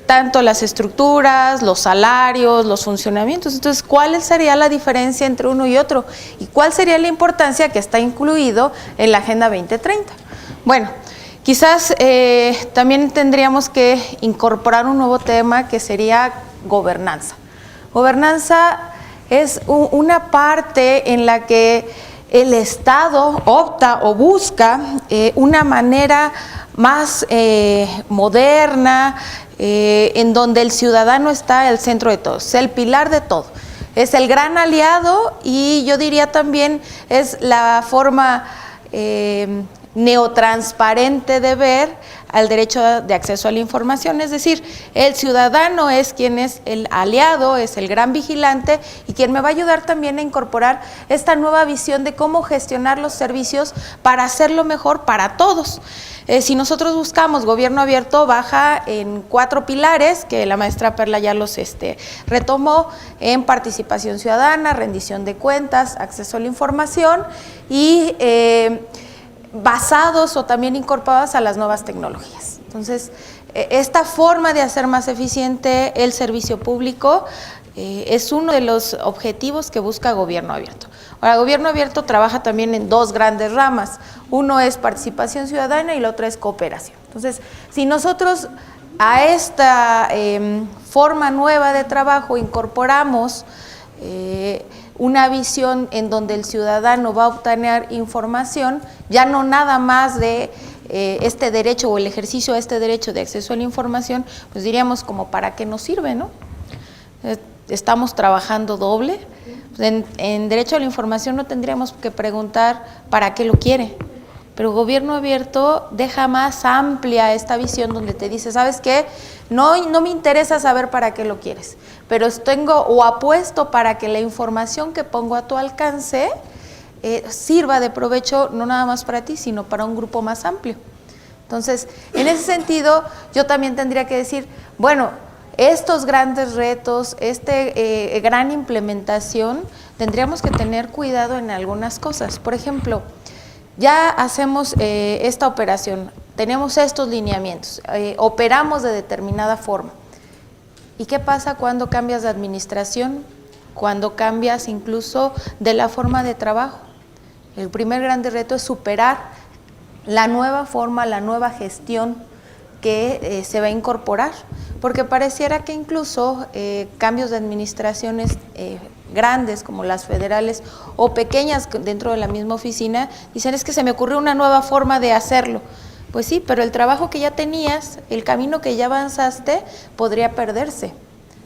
tanto las estructuras, los salarios, los funcionamientos. Entonces, ¿cuál sería la diferencia entre uno y otro? ¿Y cuál sería la importancia que está incluido en la Agenda 2030? Bueno, quizás también tendríamos que incorporar un nuevo tema que sería gobernanza. Gobernanza es una parte en la que el Estado opta o busca una manera más moderna, en donde el ciudadano está al centro de todo, es el pilar de todo, es el gran aliado, y yo diría también es la forma neotransparente de ver al derecho de acceso a la información, es decir, el ciudadano es quien es el aliado, es el gran vigilante y quien me va a ayudar también a incorporar esta nueva visión de cómo gestionar los servicios para hacerlo mejor para todos. Si nosotros buscamos gobierno abierto, baja en 4 pilares, que la maestra Perla ya los retomó, en participación ciudadana, rendición de cuentas, acceso a la información y basados o también incorporados a las nuevas tecnologías. Entonces, esta forma de hacer más eficiente el servicio público es uno de los objetivos que busca Gobierno Abierto. Ahora, Gobierno Abierto trabaja también en 2 grandes ramas. Uno es participación ciudadana y la otra es cooperación. Entonces, si nosotros a esta forma nueva de trabajo incorporamos una visión en donde el ciudadano va a obtener información, ya no nada más de este derecho o el ejercicio de este derecho de acceso a la información, pues diríamos como para qué nos sirve, ¿no? Estamos trabajando doble. En derecho a la información no tendríamos que preguntar para qué lo quiere, pero Gobierno Abierto deja más amplia esta visión donde te dice, ¿sabes qué? No me interesa saber para qué lo quieres, pero tengo o apuesto para que la información que pongo a tu alcance sirva de provecho no nada más para ti, sino para un grupo más amplio. Entonces, en ese sentido, yo también tendría que decir, bueno, estos grandes retos, gran implementación, tendríamos que tener cuidado en algunas cosas. Por ejemplo, ya hacemos esta operación, tenemos estos lineamientos, operamos de determinada forma. ¿Y qué pasa cuando cambias de administración? Cuando cambias incluso de la forma de trabajo. El primer gran reto es superar la nueva forma, la nueva gestión que se va a incorporar, porque pareciera que incluso cambios de administraciones grandes como las federales o pequeñas dentro de la misma oficina, dicen es que se me ocurrió una nueva forma de hacerlo. Pues sí, pero el trabajo que ya tenías, el camino que ya avanzaste, podría perderse.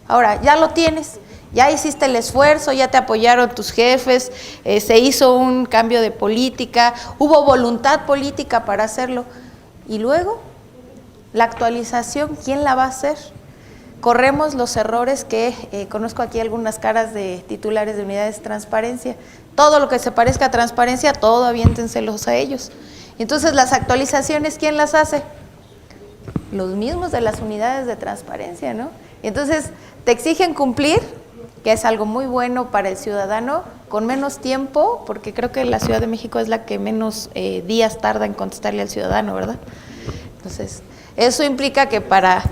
Ahora, ya lo tienes, ya hiciste el esfuerzo, ya te apoyaron tus jefes, se hizo un cambio de política, hubo voluntad política para hacerlo. Y luego, la actualización, ¿quién la va a hacer? Corremos los errores que conozco aquí algunas caras de titulares de unidades de transparencia. Todo lo que se parezca a transparencia, todo aviéntenselos a ellos. Entonces, las actualizaciones, ¿quién las hace? Los mismos de las unidades de transparencia, ¿no? Entonces, te exigen cumplir, que es algo muy bueno para el ciudadano, con menos tiempo, porque creo que la Ciudad de México es la que menos días tarda en contestarle al ciudadano, ¿verdad? Entonces, eso implica que para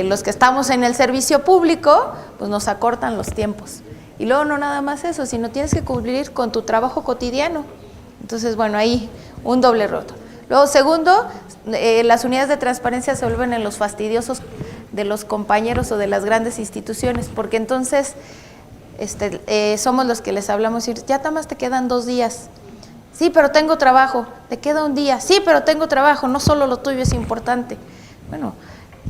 los que estamos en el servicio público, pues nos acortan los tiempos. Y luego no nada más eso, sino tienes que cumplir con tu trabajo cotidiano. Entonces, bueno, ahí un doble roto. Luego, segundo, las unidades de transparencia se vuelven en los fastidiosos de los compañeros o de las grandes instituciones, porque entonces somos los que les hablamos y ya nada más te quedan 2 días. Sí, pero tengo trabajo. Te queda 1 día. Sí, pero tengo trabajo. No solo lo tuyo es importante. Bueno,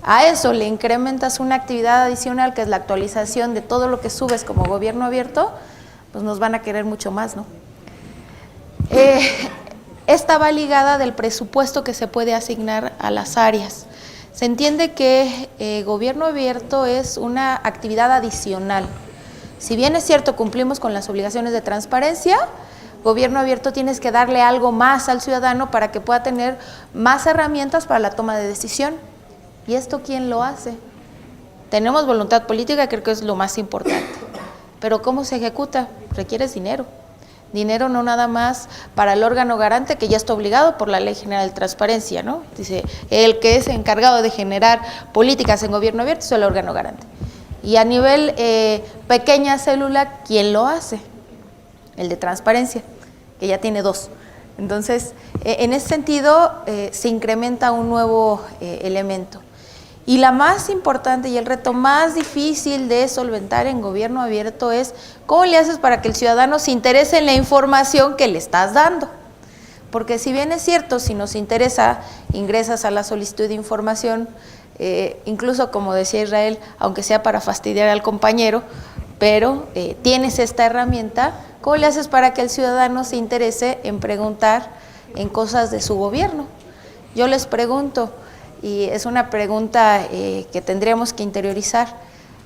a eso le incrementas una actividad adicional que es la actualización de todo lo que subes como gobierno abierto, pues nos van a querer mucho más, ¿no? Esta va ligada del presupuesto que se puede asignar a las áreas. Se entiende que gobierno abierto es una actividad adicional. Si bien es cierto, cumplimos con las obligaciones de transparencia, gobierno abierto tienes que darle algo más al ciudadano para que pueda tener más herramientas para la toma de decisión. ¿Y esto quién lo hace? Tenemos voluntad política, creo que es lo más importante. Pero ¿cómo se ejecuta? Requieres dinero. Dinero no nada más para el órgano garante, que ya está obligado por la Ley General de Transparencia, ¿no? Dice, el que es encargado de generar políticas en gobierno abierto es el órgano garante. Y a nivel pequeña célula, ¿quién lo hace? El de transparencia, que ya tiene 2. Entonces, en ese sentido, se incrementa un nuevo elemento. Y la más importante y el reto más difícil de solventar en gobierno abierto es cómo le haces para que el ciudadano se interese en la información que le estás dando. Porque si bien es cierto, si nos interesa, ingresas a la solicitud de información, incluso como decía Israel, aunque sea para fastidiar al compañero, pero tienes esta herramienta, ¿cómo le haces para que el ciudadano se interese en preguntar en cosas de su gobierno? Yo les pregunto, y es una pregunta que tendríamos que interiorizar,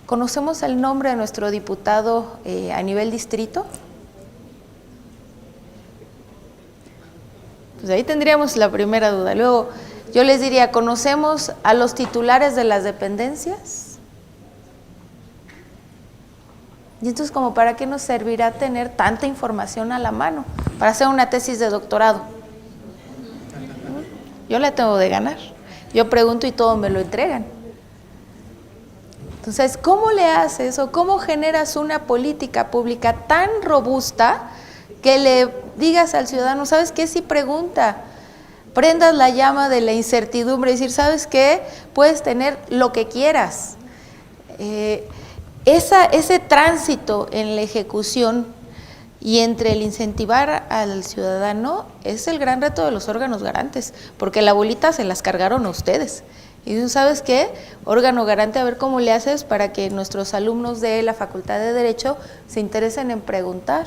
¿conocemos el nombre de nuestro diputado a nivel distrito? Pues ahí tendríamos la primera duda. Luego, yo les diría, ¿conocemos a los titulares de las dependencias? Y entonces, ¿como para qué nos servirá tener tanta información a la mano para hacer una tesis de doctorado? Yo la tengo de ganar. Yo pregunto y todo me lo entregan. Entonces, ¿cómo le haces o cómo generas una política pública tan robusta que le digas al ciudadano, ¿sabes qué? Si pregunta, prendas la llama de la incertidumbre y decir, ¿sabes qué? Puedes tener lo que quieras. Ese tránsito en la ejecución y entre el incentivar al ciudadano es el gran reto de los órganos garantes, porque la bolita se las cargaron a ustedes. Y tú, ¿sabes qué? Órgano garante, a ver cómo le haces para que nuestros alumnos de la Facultad de Derecho se interesen en preguntar.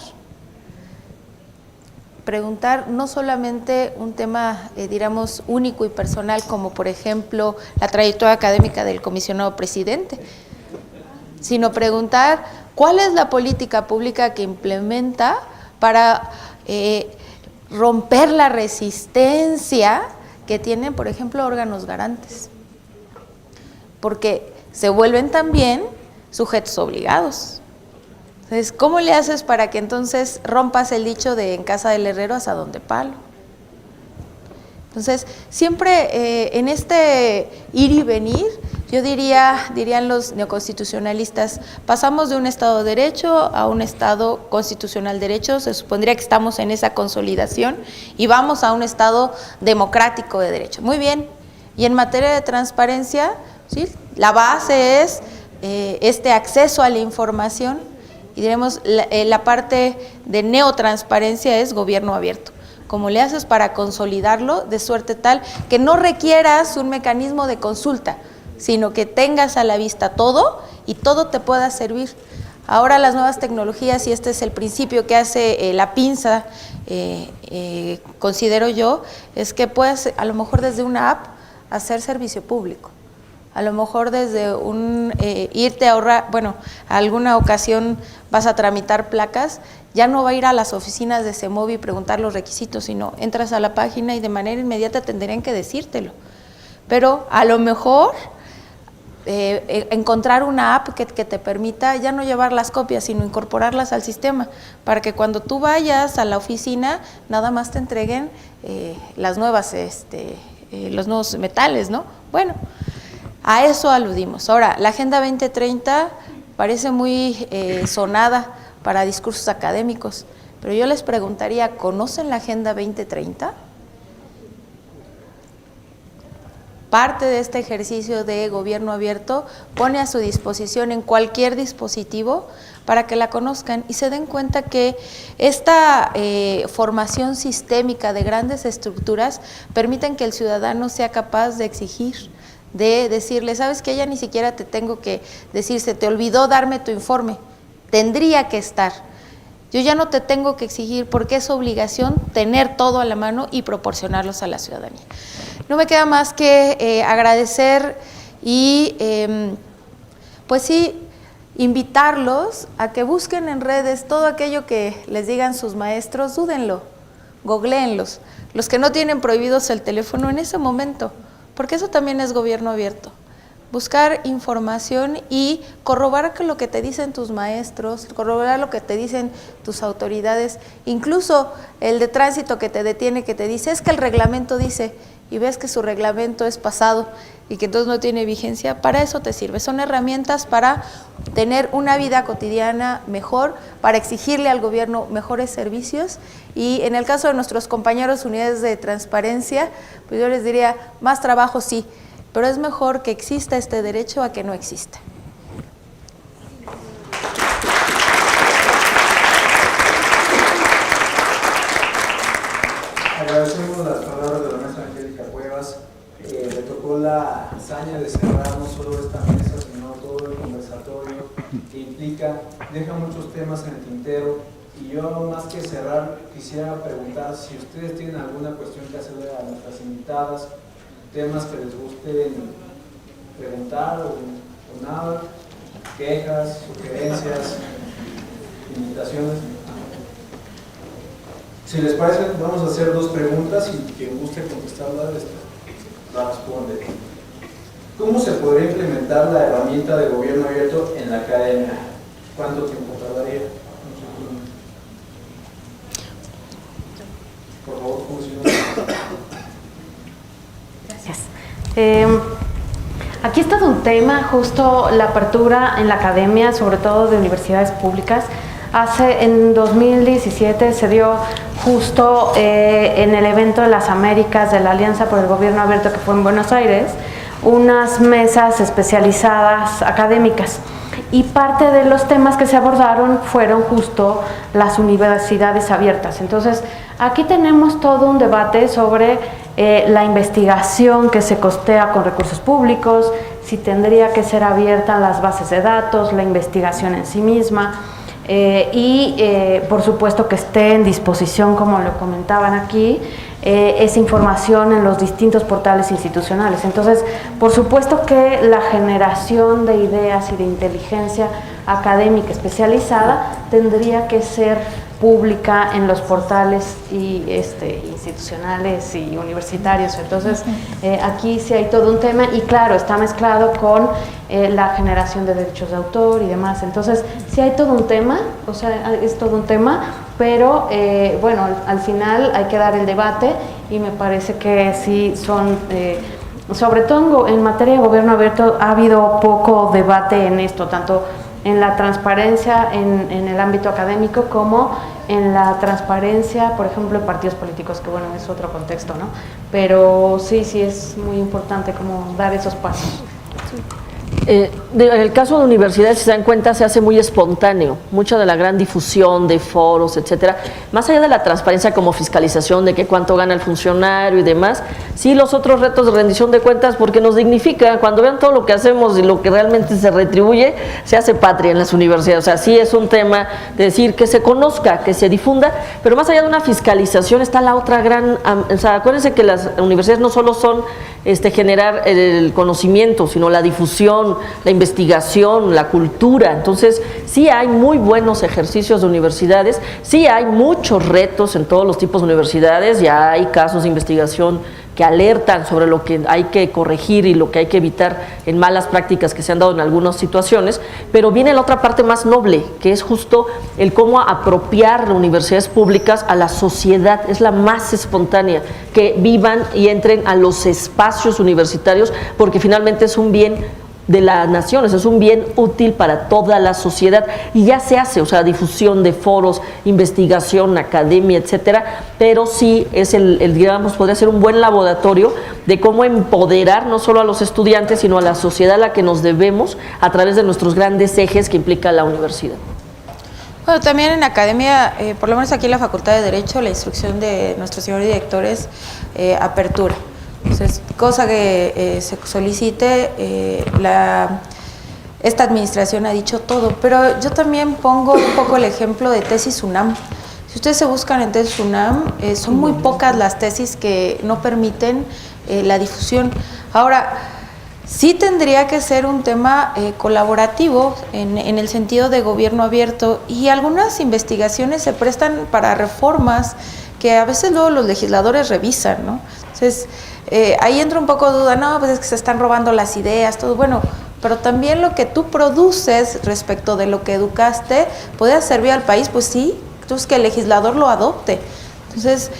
Preguntar no solamente un tema, diríamos, único y personal, como por ejemplo la trayectoria académica del comisionado presidente, sino preguntar cuál es la política pública que implementa para romper la resistencia que tienen, por ejemplo, órganos garantes, porque se vuelven también sujetos obligados. Entonces, ¿cómo le haces para que entonces rompas el dicho de en casa del herrero asadón de palo? Entonces, siempre en este ir y venir, yo dirían los neoconstitucionalistas, pasamos de un Estado de Derecho a un Estado constitucional de derecho, se supondría que estamos en esa consolidación y vamos a un Estado democrático de derecho. Muy bien, y en materia de transparencia, ¿sí? La base es este acceso a la información y diremos la parte de neotransparencia es gobierno abierto. ¿Cómo le haces para consolidarlo de suerte tal que no requieras un mecanismo de consulta, sino que tengas a la vista todo y todo te pueda servir? Ahora las nuevas tecnologías, y este es el principio que hace la pinza, considero yo, es que puedes a lo mejor desde una app hacer servicio público. A lo mejor desde irte a ahorrar, bueno, alguna ocasión vas a tramitar placas, ya no va a ir a las oficinas de CEMOVI y preguntar los requisitos, sino entras a la página y de manera inmediata tendrían que decírtelo. Pero a lo mejor encontrar una app que te permita ya no llevar las copias, sino incorporarlas al sistema, para que cuando tú vayas a la oficina, nada más te entreguen las nuevas, los nuevos metales, ¿no? Bueno, a eso aludimos. Ahora, la Agenda 2030 parece muy sonada para discursos académicos, pero yo les preguntaría, ¿conocen la Agenda 2030? Parte de este ejercicio de gobierno abierto pone a su disposición en cualquier dispositivo para que la conozcan y se den cuenta que esta formación sistémica de grandes estructuras permiten que el ciudadano sea capaz de exigir, de decirle, ¿sabes qué? Ya ni siquiera te tengo que decir, se te olvidó darme tu informe, tendría que estar. Yo ya no te tengo que exigir porque es obligación tener todo a la mano y proporcionarlos a la ciudadanía. No me queda más que agradecer y pues sí, invitarlos a que busquen en redes todo aquello que les digan sus maestros, dúdenlo, googleenlos. Los que no tienen prohibidos el teléfono en ese momento, porque eso también es gobierno abierto. Buscar información y corroborar lo que te dicen tus maestros, corroborar lo que te dicen tus autoridades, incluso el de tránsito que te detiene, que te dice, es que el reglamento dice, y ves que su reglamento es pasado y que entonces no tiene vigencia, para eso te sirve. Son herramientas para tener una vida cotidiana mejor, para exigirle al gobierno mejores servicios y en el caso de nuestros compañeros unidades de transparencia, pues yo les diría, más trabajo sí, pero es mejor que exista este derecho a que no exista. Agradecemos las palabras de la maestra Angélica Cuevas. Le tocó la hazaña de cerrar no solo esta mesa, sino todo el conversatorio que implica, deja muchos temas en el tintero. Y yo, más que cerrar, quisiera preguntar si ustedes tienen alguna cuestión que hacerle a nuestras invitadas, temas que les guste preguntar o nada, quejas, sugerencias, invitaciones. Si les parece, vamos a hacer dos preguntas y quien guste contestarla la responde. ¿Cómo se podría implementar la herramienta de gobierno abierto en la academia? ¿Cuánto tiempo tardaría? Por favor, Gracias. Aquí está un tema, justo la apertura en la academia, sobre todo de universidades públicas. En 2017 se dio justo en el evento de las Américas de la Alianza por el Gobierno Abierto, que fue en Buenos Aires, unas mesas especializadas académicas. Y parte de los temas que se abordaron fueron justo las universidades abiertas. Entonces, aquí tenemos todo un debate sobre la investigación que se costea con recursos públicos, si tendría que ser abierta las bases de datos, la investigación en sí misma, por supuesto que esté en disposición, como lo comentaban aquí, esa información en los distintos portales institucionales. Entonces, por supuesto que la generación de ideas y de inteligencia académica especializada tendría que ser pública en los portales institucionales y universitarios. Entonces, aquí sí hay todo un tema y claro, está mezclado con la generación de derechos de autor y demás. Entonces, sí hay todo un tema, o sea, es todo un tema, pero bueno, al final hay que dar el debate y me parece que sí son, sobre todo en materia de gobierno abierto, ha habido poco debate en esto, tanto en la transparencia en el ámbito académico como en la transparencia, por ejemplo, en partidos políticos, que bueno, es otro contexto, ¿no? Pero sí es muy importante como dar esos pasos. En el caso de universidades, si se dan cuenta, se hace muy espontáneo. Mucha de la gran difusión de foros, etcétera, más allá de la transparencia como fiscalización de que cuánto gana el funcionario y demás, sí los otros retos de rendición de cuentas, porque nos dignifica. Cuando vean todo lo que hacemos y lo que realmente se retribuye, se hace patria en las universidades. O sea, sí es un tema de decir que se conozca, que se difunda, pero más allá de una fiscalización está la otra gran... O sea, acuérdense que las universidades no solo son generar el conocimiento, sino la difusión, la investigación, la cultura. Entonces, sí hay muy buenos ejercicios de universidades, sí hay muchos retos en todos los tipos de universidades, ya hay casos de investigación que alertan sobre lo que hay que corregir y lo que hay que evitar en malas prácticas que se han dado en algunas situaciones, pero viene la otra parte más noble, que es justo el cómo apropiar las universidades públicas a la sociedad, es la más espontánea, que vivan y entren a los espacios universitarios, porque finalmente es un bien de las naciones, es un bien útil para toda la sociedad y ya se hace, o sea, difusión de foros, investigación, academia, etcétera, pero sí es digamos, podría ser un buen laboratorio de cómo empoderar no solo a los estudiantes, sino a la sociedad a la que nos debemos a través de nuestros grandes ejes que implica la universidad. Bueno, también en academia, por lo menos aquí en la Facultad de Derecho, la instrucción de nuestro señor director es apertura. Entonces, cosa que se solicite, esta administración ha dicho todo, pero yo también pongo un poco el ejemplo de tesis UNAM. Si ustedes se buscan en tesis UNAM, son muy pocas las tesis que no permiten la difusión. Ahora, sí tendría que ser un tema colaborativo en el sentido de gobierno abierto, y algunas investigaciones se prestan para reformas que a veces luego los legisladores revisan, ¿no? Entonces, ahí entra un poco de duda, no, pues es que se están robando las ideas, todo, bueno, pero también lo que tú produces respecto de lo que educaste puede servir al país, pues sí, entonces que el legislador lo adopte. Entonces,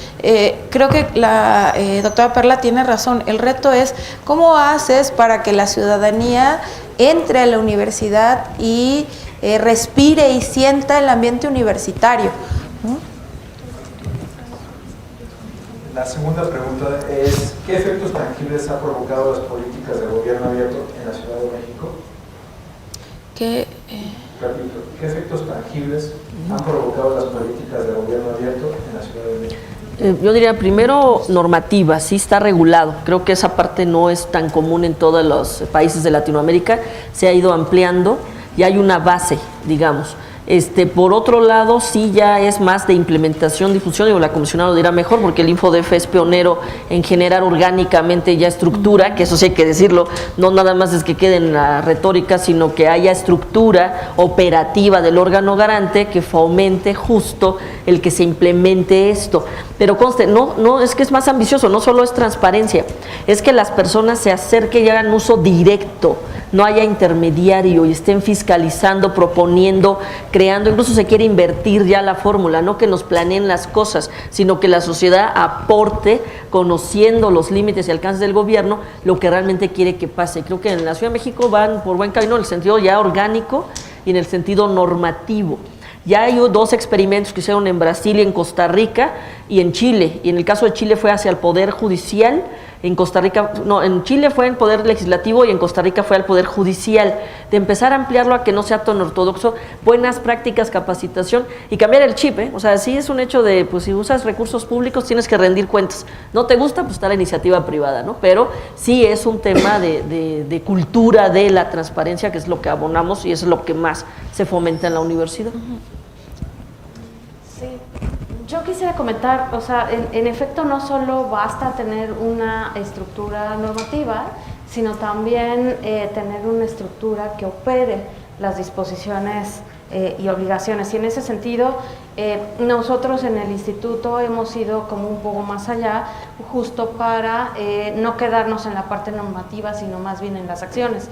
creo que la doctora Perla tiene razón, el reto es cómo haces para que la ciudadanía entre a la universidad y respire y sienta el ambiente universitario, ¿no? La segunda pregunta es, ¿qué efectos tangibles ha provocado las políticas de gobierno abierto en la Ciudad de México? Repito, ¿qué efectos tangibles han provocado las políticas de gobierno abierto en la Ciudad de México? Yo diría primero normativa, sí está regulado, creo que esa parte no es tan común en todos los países de Latinoamérica, se ha ido ampliando y hay una base, digamos. Por otro lado, sí ya es más de implementación, difusión, y la comisionada lo dirá mejor, porque el InfoDef es pionero en generar orgánicamente ya estructura, que eso sí hay que decirlo, no nada más es que quede en la retórica, sino que haya estructura operativa del órgano garante que fomente justo el que se implemente esto. Pero conste, no es que es más ambicioso, no solo es transparencia, es que las personas se acerquen y hagan uso directo, no haya intermediario y estén fiscalizando, proponiendo, creando, incluso se quiere invertir ya la fórmula, no que nos planeen las cosas, sino que la sociedad aporte, conociendo los límites y alcances del gobierno, lo que realmente quiere que pase. Creo que en la Ciudad de México van por buen camino en el sentido ya orgánico y en el sentido normativo. Ya hay 2 experimentos que hicieron en Brasil y en Costa Rica y en Chile, y en el caso de Chile fue hacia el Poder Judicial, en Costa Rica, no, en Chile fue en Poder Legislativo y en Costa Rica fue al Poder Judicial, de empezar a ampliarlo a que no sea tan ortodoxo, buenas prácticas, capacitación y cambiar el chip, O sea, sí es un hecho de, pues si usas recursos públicos tienes que rendir cuentas, no te gusta, pues está la iniciativa privada, ¿no? Pero sí es un tema de cultura de la transparencia, que es lo que abonamos y es lo que más se fomenta en la universidad. Sí. Yo quisiera comentar, o sea, en efecto no solo basta tener una estructura normativa, sino también tener una estructura que opere las disposiciones y obligaciones. Y en ese sentido, nosotros en el instituto hemos ido como un poco más allá, justo para no quedarnos en la parte normativa, sino más bien en las acciones.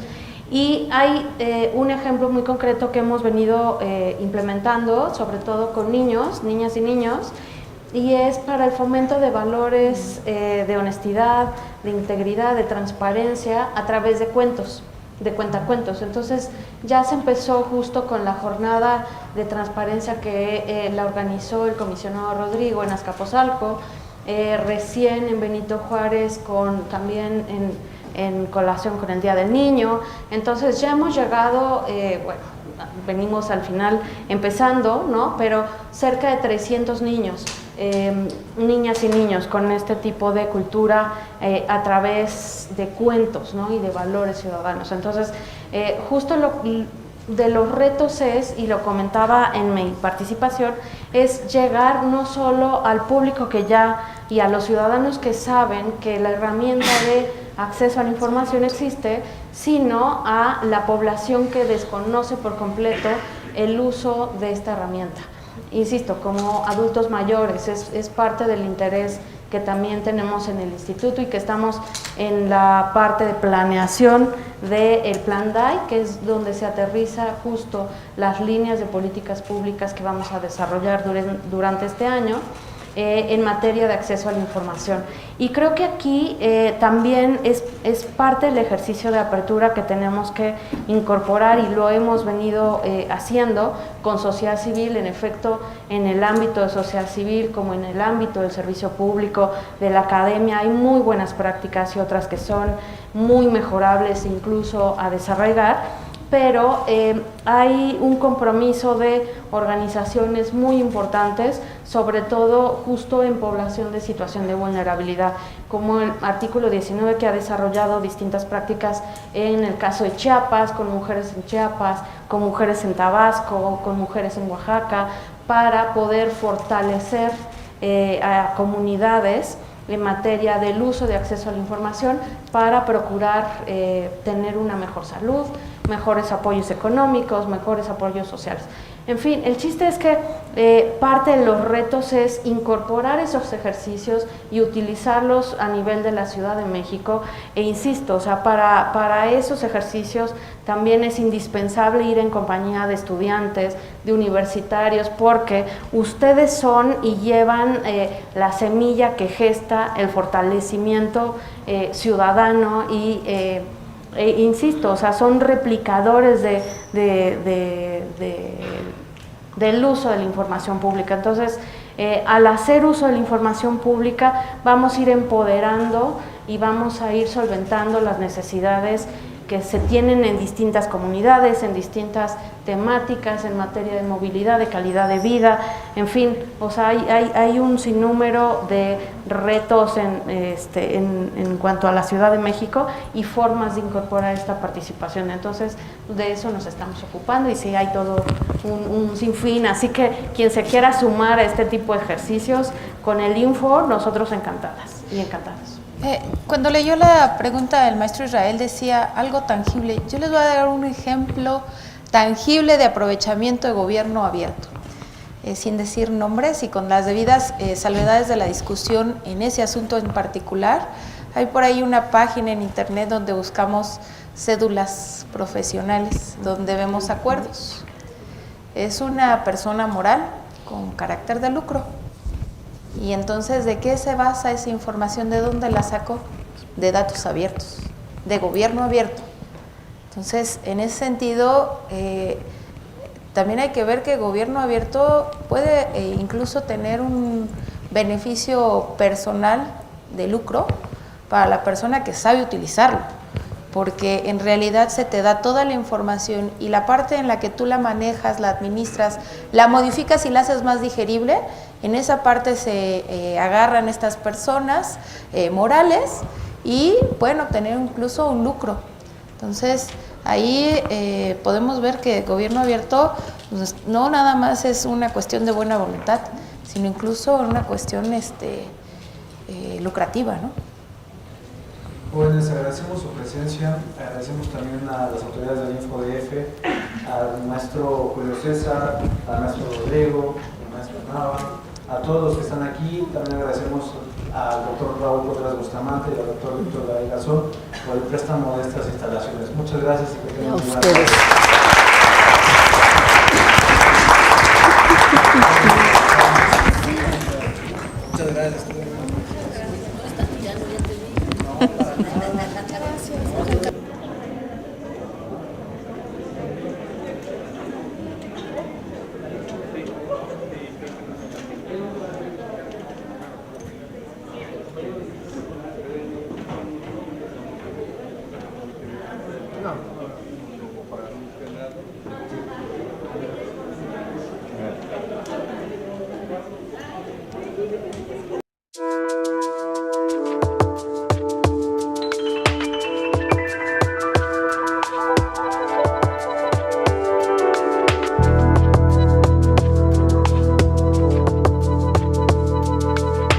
Y hay un ejemplo muy concreto que hemos venido implementando, sobre todo con niños, niñas y niños, y es para el fomento de valores de honestidad, de integridad, de transparencia a través de cuentos, de cuentacuentos. Entonces ya se empezó justo con la jornada de transparencia que la organizó el comisionado Rodrigo en Azcapotzalco, recién en Benito Juárez, también en colación con el Día del Niño. Entonces ya hemos llegado, bueno, venimos al final empezando, ¿no? Pero cerca de 300 niños, niñas y niños con este tipo de cultura a través de cuentos, ¿no? Y de valores ciudadanos. Entonces, justo de los retos es, y lo comentaba en mi participación, es llegar no solo al público que ya y a los ciudadanos que saben que la herramienta de acceso a la información existe, sino a la población que desconoce por completo el uso de esta herramienta. Insisto, como adultos mayores, es parte del interés que también tenemos en el instituto y que estamos en la parte de planeación del Plan DAI, que es donde se aterriza justo las líneas de políticas públicas que vamos a desarrollar durante este año en materia de acceso a la información. Y creo que aquí también es parte del ejercicio de apertura que tenemos que incorporar, y lo hemos venido haciendo con sociedad civil. En efecto, en el ámbito de sociedad civil como en el ámbito del servicio público, de la academia, hay muy buenas prácticas y otras que son muy mejorables, incluso a desarrollar. Pero hay un compromiso de organizaciones muy importantes, sobre todo justo en población de situación de vulnerabilidad, como el artículo 19, que ha desarrollado distintas prácticas en el caso de Chiapas, con mujeres en Chiapas, con mujeres en Tabasco, con mujeres en Oaxaca, para poder fortalecer a comunidades en materia del uso de acceso a la información para procurar tener una mejor salud, mejores apoyos económicos, mejores apoyos sociales. En fin, el chiste es que parte de los retos es incorporar esos ejercicios y utilizarlos a nivel de la Ciudad de México. E insisto, o sea, para esos ejercicios también es indispensable ir en compañía de estudiantes, de universitarios, porque ustedes son y llevan la semilla que gesta el fortalecimiento ciudadano y insisto, o sea, son replicadores del uso de la información pública. Entonces, al hacer uso de la información pública, vamos a ir empoderando y vamos a ir solventando las necesidades que se tienen en distintas comunidades, en distintas temáticas, en materia de movilidad, de calidad de vida, en fin, o sea, hay un sinnúmero de retos en cuanto a la Ciudad de México y formas de incorporar esta participación. Entonces, de eso nos estamos ocupando, y sí hay todo un sinfín, así que quien se quiera sumar a este tipo de ejercicios con el info, nosotros encantadas y encantados. Cuando leyó la pregunta del maestro Israel, decía algo tangible. Yo les voy a dar un ejemplo tangible de aprovechamiento de gobierno abierto, sin decir nombres y con las debidas salvedades de la discusión en ese asunto en particular. Hay por ahí una página en internet donde buscamos cédulas profesionales, donde vemos acuerdos. Es una persona moral con carácter de lucro. Y entonces, ¿de qué se basa esa información? ¿De dónde la sacó? De datos abiertos, de gobierno abierto. Entonces, en ese sentido, también hay que ver que gobierno abierto puede incluso tener un beneficio personal de lucro para la persona que sabe utilizarlo, porque en realidad se te da toda la información y la parte en la que tú la manejas, la administras, la modificas y la haces más digerible. En esa parte se agarran estas personas morales y pueden obtener incluso un lucro. Entonces, ahí podemos ver que el gobierno abierto pues, no nada más es una cuestión de buena voluntad, sino incluso una cuestión lucrativa, ¿no? Jóvenes, agradecemos su presencia, agradecemos también a las autoridades del InfoDF, al maestro Julio César, al maestro Rodrigo, al maestro Nava, a todos los que están aquí. También agradecemos al doctor Raúl Contreras Bustamante y al doctor Víctor Garay Garzón por el préstamo de estas instalaciones. Muchas gracias y que tengan un buen día. Muchas gracias. Bueno,